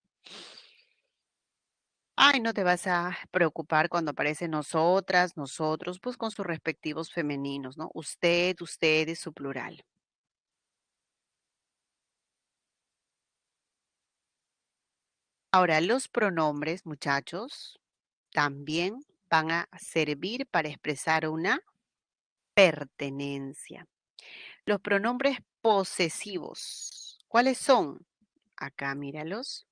A: Ay, no te vas a preocupar cuando aparece nosotras, nosotros, pues con sus respectivos femeninos, ¿no? Usted, ustedes, su plural. Ahora, los pronombres, muchachos, también van a servir para expresar una pertenencia. Los pronombres posesivos, ¿cuáles son? Acá, míralos.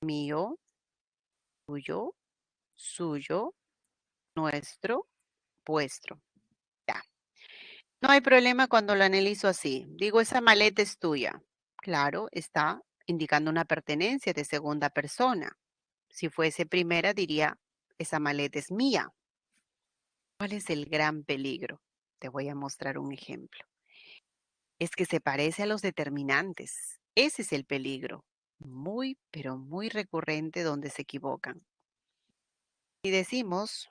A: Mío, tuyo, suyo, nuestro, vuestro. Ya. No hay problema cuando lo analizo así. Digo, esa maleta es tuya. Claro, está indicando una pertenencia de segunda persona. Si fuese primera, diría, esa maleta es mía. ¿Cuál es el gran peligro? Te voy a mostrar un ejemplo. Es que se parece a los determinantes. Ese es el peligro. Muy, pero muy recurrente donde se equivocan. Si decimos,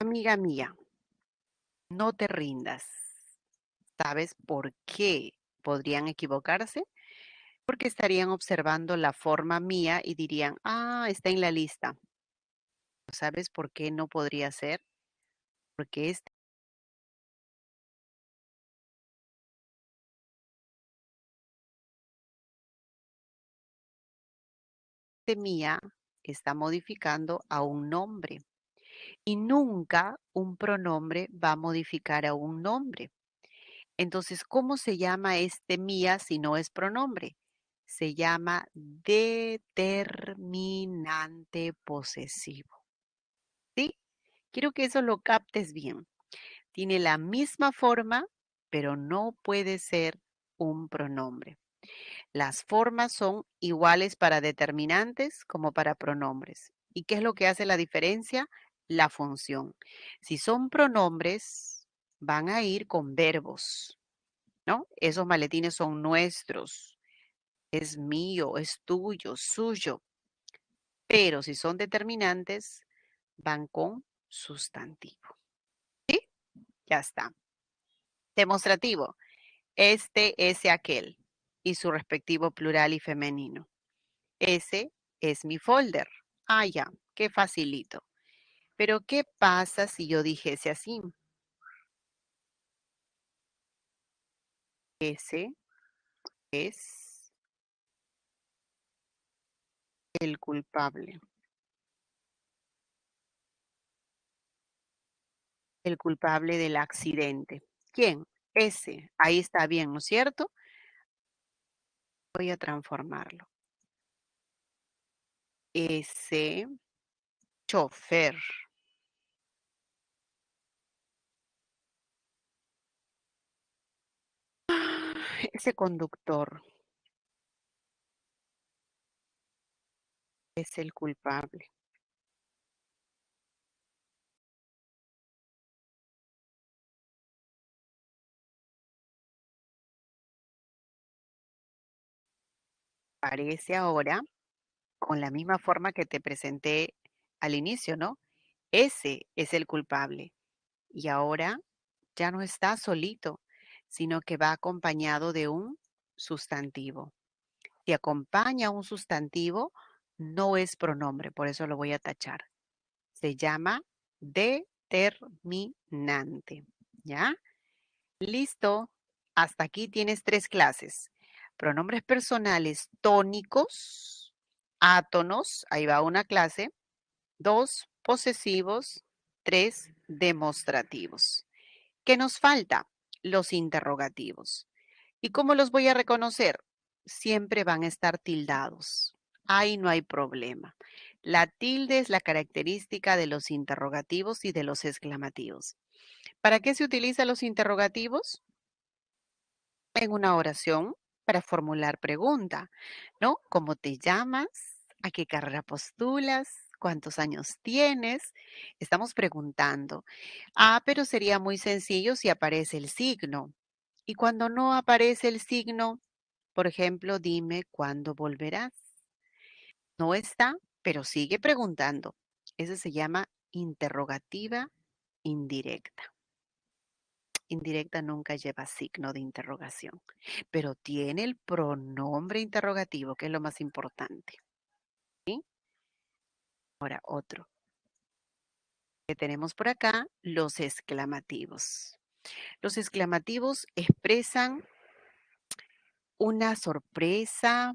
A: amiga mía, no te rindas. ¿Sabes por qué podrían equivocarse? Porque estarían observando la forma mía y dirían, ah, está en la lista. ¿Sabes por qué no podría ser? Porque este mía está modificando a un nombre y nunca un pronombre va a modificar a un nombre. Entonces, ¿cómo se llama este mía si no es pronombre? Se llama determinante posesivo. ¿Sí? Quiero que eso lo captes bien. Tiene la misma forma, pero no puede ser un pronombre. Las formas son iguales para determinantes como para pronombres. ¿Y qué es lo que hace la diferencia? La función. Si son pronombres, van a ir con verbos, ¿no? Esos maletines son nuestros, es mío, es tuyo, suyo. Pero si son determinantes, van con sustantivo. ¿Sí? Ya está. Demostrativo. Este, ese, aquel. Y su respectivo plural y femenino. Ese es mi folder. Ah, ya, qué facilito. Pero ¿qué pasa si yo dijese así? Ese es el culpable. el culpable del accidente. ¿Quién? Ese. Ahí está bien, ¿no es cierto? Voy a transformarlo. Ese chofer, ese conductor es el culpable. Parece ahora con la misma forma que te presenté al inicio, ¿no? Ese es el culpable. Y ahora ya no está solito, sino que va acompañado de un sustantivo. Si acompaña un sustantivo, no es pronombre, por eso lo voy a tachar. Se llama determinante. ¿Ya? Listo. Hasta aquí tienes 3 clases. Pronombres personales tónicos, átonos, ahí va una clase. 2, posesivos. 3, demostrativos. ¿Qué nos falta? Los interrogativos. ¿Y cómo los voy a reconocer? Siempre van a estar tildados. Ahí no hay problema. La tilde es la característica de los interrogativos y de los exclamativos. ¿Para qué se utilizan los interrogativos? En una oración para formular pregunta, ¿no? ¿Cómo te llamas? ¿A qué carrera postulas? ¿Cuántos años tienes? Estamos preguntando. Ah, pero sería muy sencillo si aparece el signo. Y cuando no aparece el signo, por ejemplo, dime cuándo volverás. No está, pero sigue preguntando. Eso se llama interrogativa indirecta. Indirecta nunca lleva signo de interrogación, pero tiene el pronombre interrogativo, que es lo más importante. ¿Sí? Ahora, otro que tenemos por acá, los exclamativos. Los exclamativos expresan una sorpresa,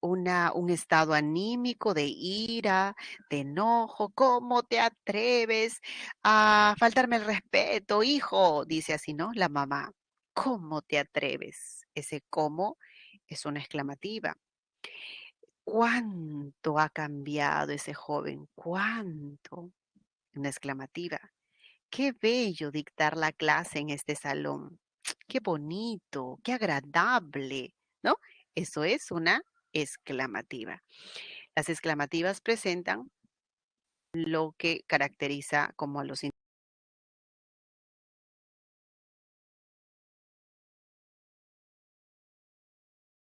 A: un estado anímico de ira, de enojo. ¿Cómo te atreves a faltarme el respeto, hijo? Dice así, ¿no? La mamá. ¿Cómo te atreves? Ese cómo es una exclamativa. ¿Cuánto ha cambiado ese joven? ¿Cuánto? Una exclamativa. Qué bello dictar la clase en este salón. Qué bonito, qué agradable, ¿no? Eso es una exclamativa. Las exclamativas presentan lo que caracteriza como a los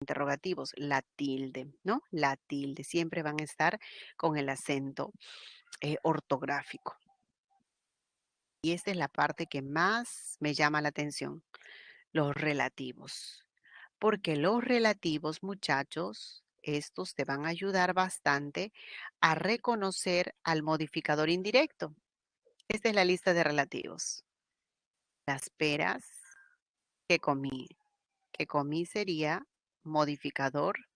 A: interrogativos, la tilde, ¿no? La tilde. Siempre van a estar con el acento ortográfico. Y esta es la parte que más me llama la atención, los relativos. Porque los relativos, muchachos, estos te van a ayudar bastante a reconocer al modificador indirecto. Esta es la lista de relativos. Las peras que comí. Que comí sería modificador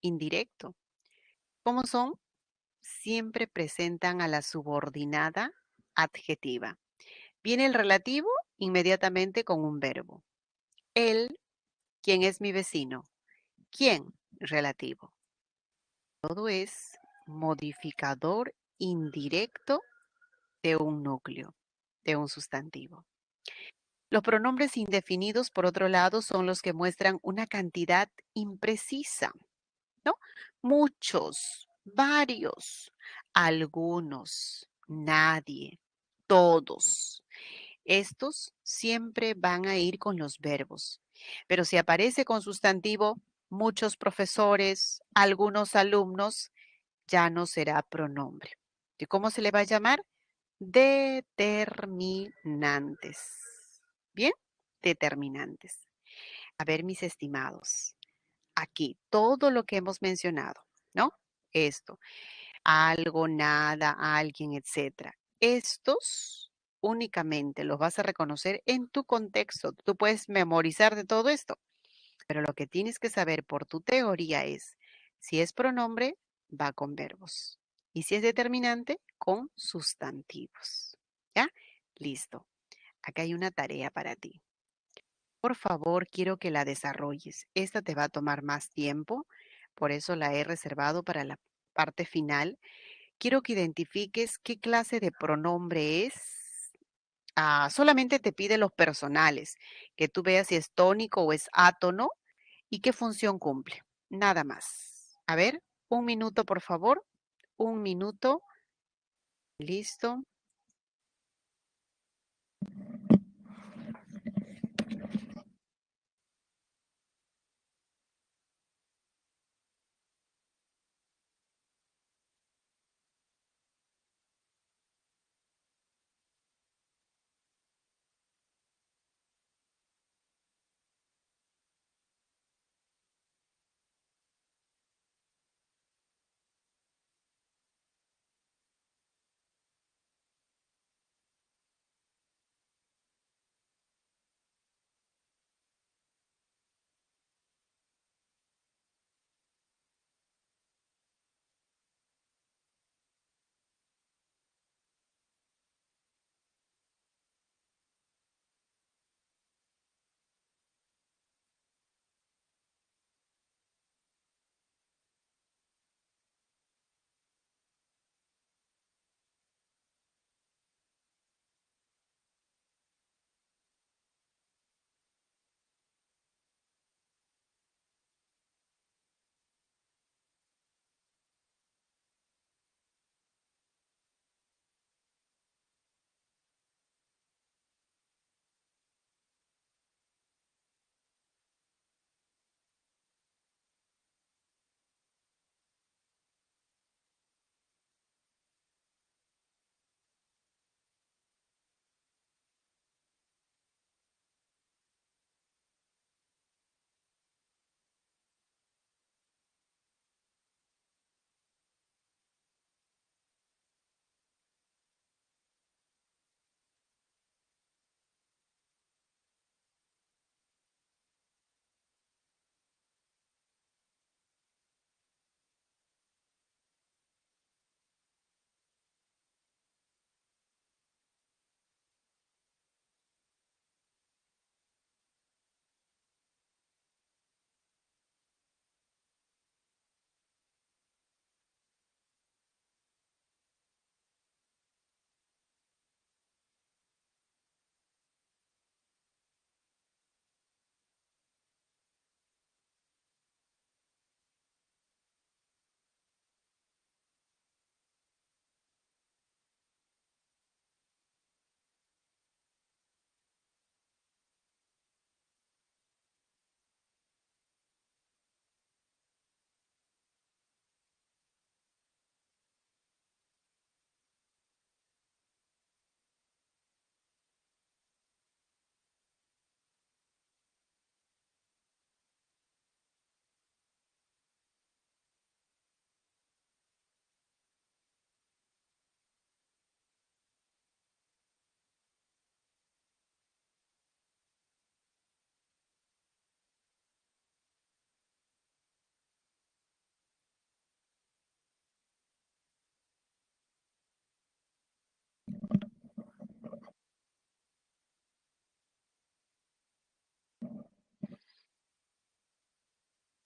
A: indirecto. ¿Cómo son? Siempre presentan a la subordinada adjetiva. Viene el relativo inmediatamente con un verbo. Él, ¿quién es mi vecino? ¿Quién? Relativo. Todo es modificador indirecto de un núcleo, de un sustantivo. Los pronombres indefinidos, por otro lado, son los que muestran una cantidad imprecisa, ¿no? Muchos, varios, algunos, nadie, todos. Estos siempre van a ir con los verbos, pero si aparece con sustantivo, muchos profesores, algunos alumnos, ya no será pronombre. ¿Y cómo se le va a llamar? Determinantes. Bien, determinantes. A ver, mis estimados, aquí todo lo que hemos mencionado, ¿no? Esto, algo, nada, alguien, etcétera. Estos únicamente los vas a reconocer en tu contexto. Tú puedes memorizar de todo esto, pero lo que tienes que saber por tu teoría es si es pronombre, va con verbos. Y si es determinante, con sustantivos. ¿Ya? Listo. acá hay una tarea para ti. Por favor, quiero que la desarrolles. Esta te va a tomar más tiempo, por eso la he reservado para la parte final. Quiero que identifiques qué clase de pronombre es. Solamente te pide los personales, que tú veas si es tónico o es átono y qué función cumple. Nada más. A ver, un minuto, por favor. Un minuto. Listo.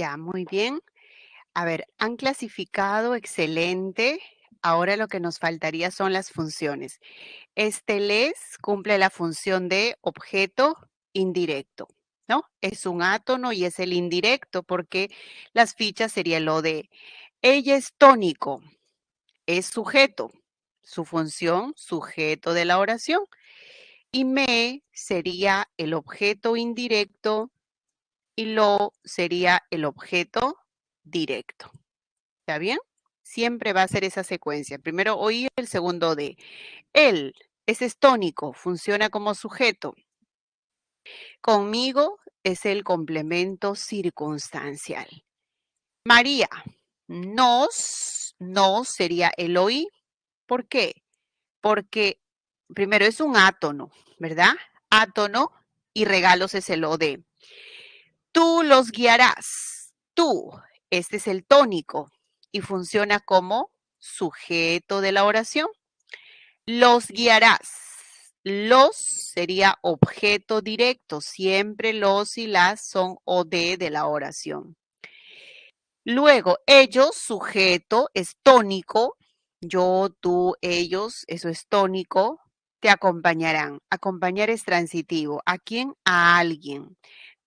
A: Ya, muy bien. A ver, han clasificado excelente. Ahora lo que nos faltaría son las funciones. Este les cumple la función de objeto indirecto, ¿no? Es un átono y es el indirecto porque las fichas sería lo de ella es tónico, es sujeto, su función sujeto de la oración. Y me sería el objeto indirecto y lo sería el objeto directo. ¿Está bien? Siempre va a ser esa secuencia. Primero oí, el segundo de. Él, ese es tónico, funciona como sujeto. Conmigo es el complemento circunstancial. María, nos sería el oí. ¿Por qué? Porque primero es un átono, ¿verdad? Átono y regalos es el o de. Tú los guiarás. Tú, este es el tónico y funciona como sujeto de la oración. Los guiarás. Los sería objeto directo. Siempre los y las son OD de la oración. Luego, ellos, sujeto, es tónico. Yo, tú, ellos, eso es tónico. Te acompañarán. Acompañar es transitivo. ¿A quién? A alguien.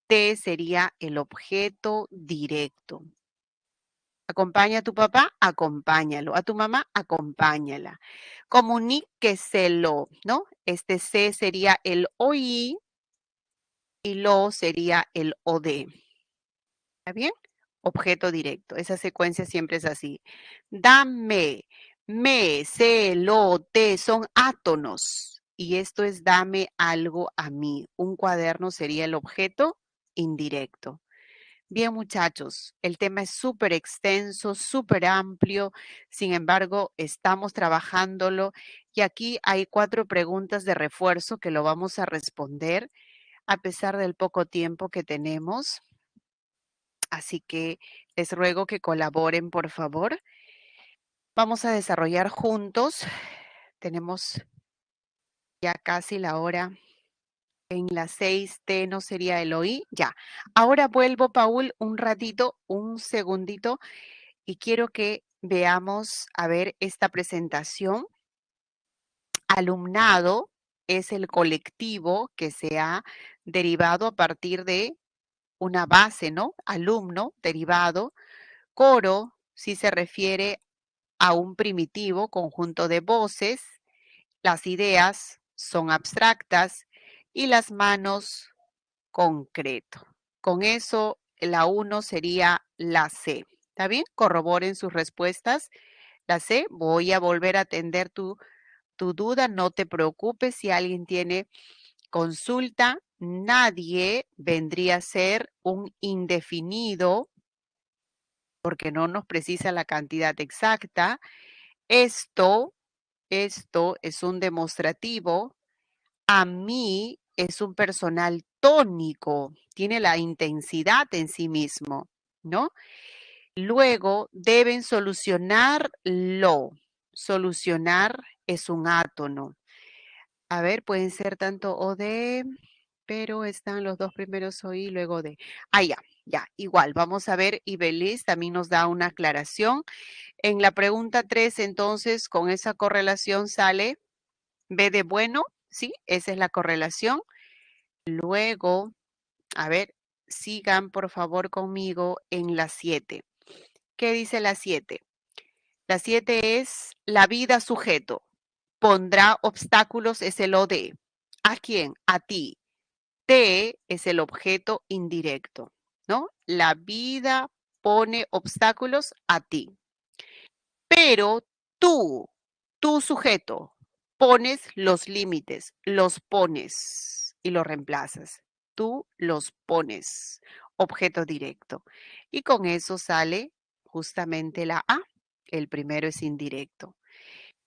A: Te sería el objeto directo. Acompaña a tu papá, acompáñalo. A tu mamá, acompáñala. Comuníqueselo, ¿no? Este C sería el OI y lo sería el OD. ¿Está bien? Objeto directo. Esa secuencia siempre es así. Dame, me, se, lo, te son átonos. Y esto es dame algo a mí. Un cuaderno sería el objeto indirecto. Bien, muchachos, el tema es súper extenso, súper amplio. Sin embargo, estamos trabajándolo y aquí hay 4 preguntas de refuerzo que lo vamos a responder a pesar del poco tiempo que tenemos. Así que les ruego que colaboren, por favor. Vamos a desarrollar juntos. Tenemos ya casi la hora. En las 6T no sería el OI. Ya. Ahora vuelvo, Paul, un ratito, un segundito, y quiero que veamos, a ver, esta presentación. Alumnado es el colectivo que se ha derivado a partir de una base, ¿no? Alumno, derivado. Coro, si se refiere a un primitivo conjunto de voces. Las ideas son abstractas y las manos concreto. Con eso, la 1 sería la C. ¿Está bien? Corroboren sus respuestas. La C, voy a volver a atender tu duda. No te preocupes si alguien tiene consulta. Nadie vendría a ser un indefinido porque no nos precisa la cantidad exacta. Esto es un demostrativo. A mí es un personal tónico, tiene la intensidad en sí mismo, ¿no? Luego deben solucionarlo. Solucionar es un átono. A ver, pueden ser tanto o de, pero están los dos primeros o y luego de. Ah, ya, igual. Vamos a ver, y Belis también nos da una aclaración. En la pregunta 3, entonces, con esa correlación sale B de bueno, ¿sí? Esa es la correlación. Luego, a ver, sigan por favor conmigo en la 7. ¿Qué dice la 7? La 7 es la vida sujeto. Pondrá obstáculos, es el OD. ¿A quién? A ti. Te es el objeto indirecto, ¿no? La vida pone obstáculos a ti. Pero tú sujeto, pones los límites, los pones y los reemplazas. Tú los pones, objeto directo. Y con eso sale justamente la A. El primero es indirecto.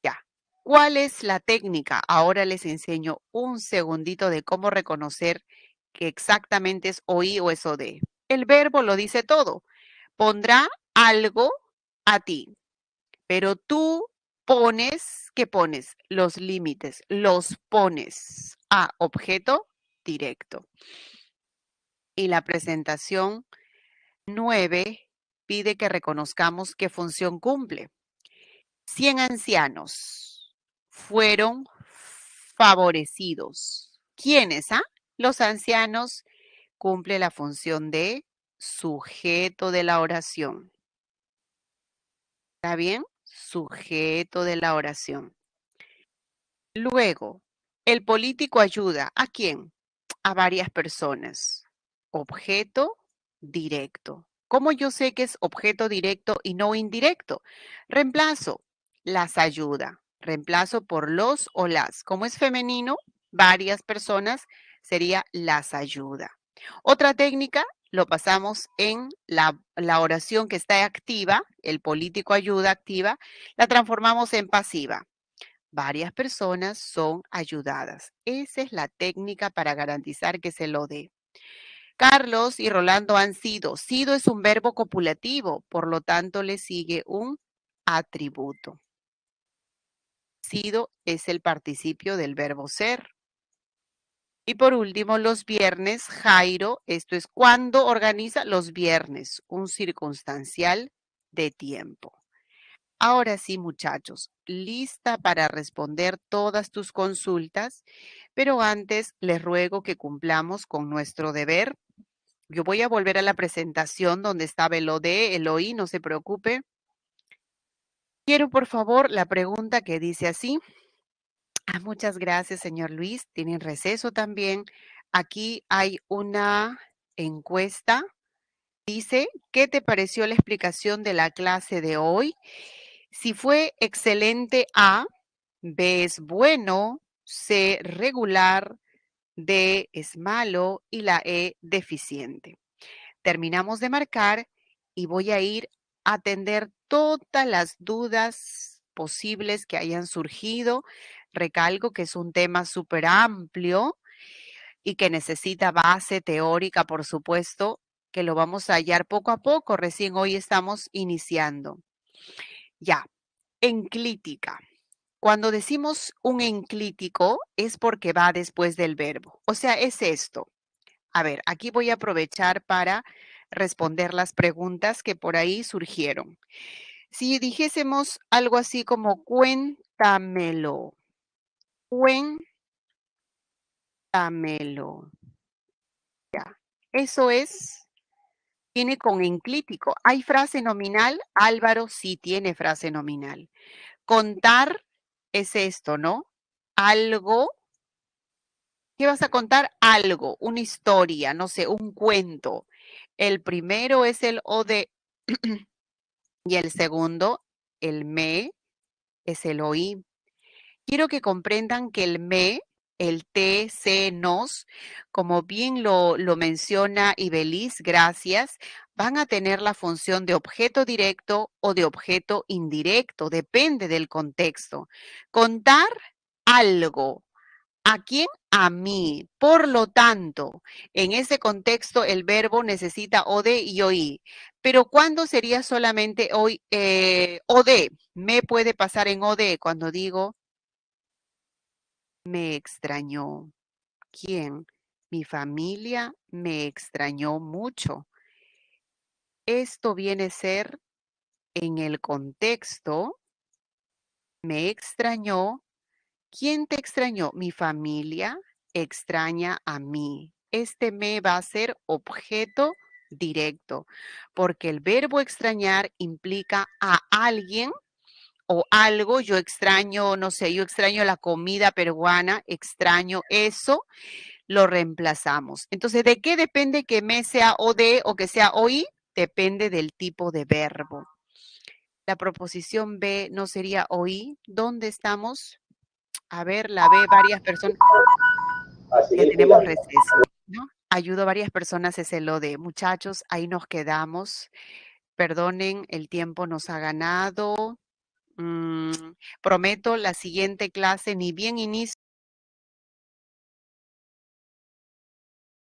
A: Ya. ¿Cuál es la técnica? Ahora les enseño un segundito de cómo reconocer que exactamente es OI o es OD. El verbo lo dice todo. Pondrá algo a ti. Pero tú pones, ¿qué pones? Los límites, los pones a objeto directo. Y la presentación 9 pide que reconozcamos qué función cumple. 100 ancianos fueron favorecidos. ¿Quiénes? Los ancianos cumple la función de sujeto de la oración. ¿Está bien? Sujeto de la oración. Luego, el político ayuda. ¿A quién? A varias personas. Objeto directo. ¿Cómo yo sé que es objeto directo y no indirecto? Reemplazo. Las ayuda. Reemplazo por los o las. Como es femenino, varias personas, sería las ayuda. Otra técnica, lo pasamos en la oración que está activa, el político ayuda activa, la transformamos en pasiva. Varias personas son ayudadas. Esa es la técnica para garantizar que se lo dé. Carlos y Rolando han sido. Sido es un verbo copulativo, por lo tanto le sigue un atributo. Sido es el participio del verbo ser. Y por último, los viernes, Jairo, esto es cuando organiza los viernes, un circunstancial de tiempo. Ahora sí, muchachos, lista para responder todas tus consultas, pero antes les ruego que cumplamos con nuestro deber. Yo voy a volver a la presentación donde estaba el OD, el OI, no se preocupe. Quiero, por favor, la pregunta que dice así. Muchas gracias, señor Luis. Tienen receso también. Aquí hay una encuesta. Dice, ¿qué te pareció la explicación de la clase de hoy? Si fue excelente, A, B es bueno, C regular, D es malo y la E deficiente. Terminamos de marcar y voy a ir a atender todas las dudas posibles que hayan surgido. Recalco que es un tema súper amplio y que necesita base teórica, por supuesto, que lo vamos a hallar poco a poco. Recién hoy estamos iniciando. Ya, enclítica. Cuando decimos un enclítico es porque va después del verbo. O sea, es esto. A ver, aquí voy a aprovechar para responder las preguntas que por ahí surgieron. Si dijésemos algo así como cuéntamelo, cuéntamelo, ya. Eso es, tiene con enclítico. ¿Hay frase nominal? Álvaro sí tiene frase nominal. Contar es esto, ¿no? Algo. ¿Qué vas a contar? Algo, una historia, no sé, un cuento. El primero es el o de y el segundo, el me, es el oí. Quiero que comprendan que el me, el te, se, nos, como bien lo menciona Ibeliz, gracias, van a tener la función de objeto directo o de objeto indirecto, depende del contexto. Contar algo. ¿A quién? A mí. Por lo tanto, en ese contexto el verbo necesita OD y OI. Pero ¿cuándo sería solamente hoy OD? Me puede pasar en OD cuando digo me extrañó. ¿Quién? Mi familia me extrañó mucho. Esto viene a ser en el contexto me extrañó. ¿Quién te extrañó? Mi familia extraña a mí. Este me va a ser objeto directo, porque el verbo extrañar implica a alguien o algo. Yo extraño, no sé, yo extraño la comida peruana, extraño eso, lo reemplazamos. Entonces, ¿de qué depende que me sea o de o que sea oí? Depende del tipo de verbo. La proposición B no sería oí. ¿Dónde estamos? A ver, la ve varias personas. Ya tenemos receso, ¿no? Ayudo a varias personas, es el de muchachos, ahí nos quedamos. Perdonen, el tiempo nos ha ganado. Prometo la siguiente clase, ni bien inicio.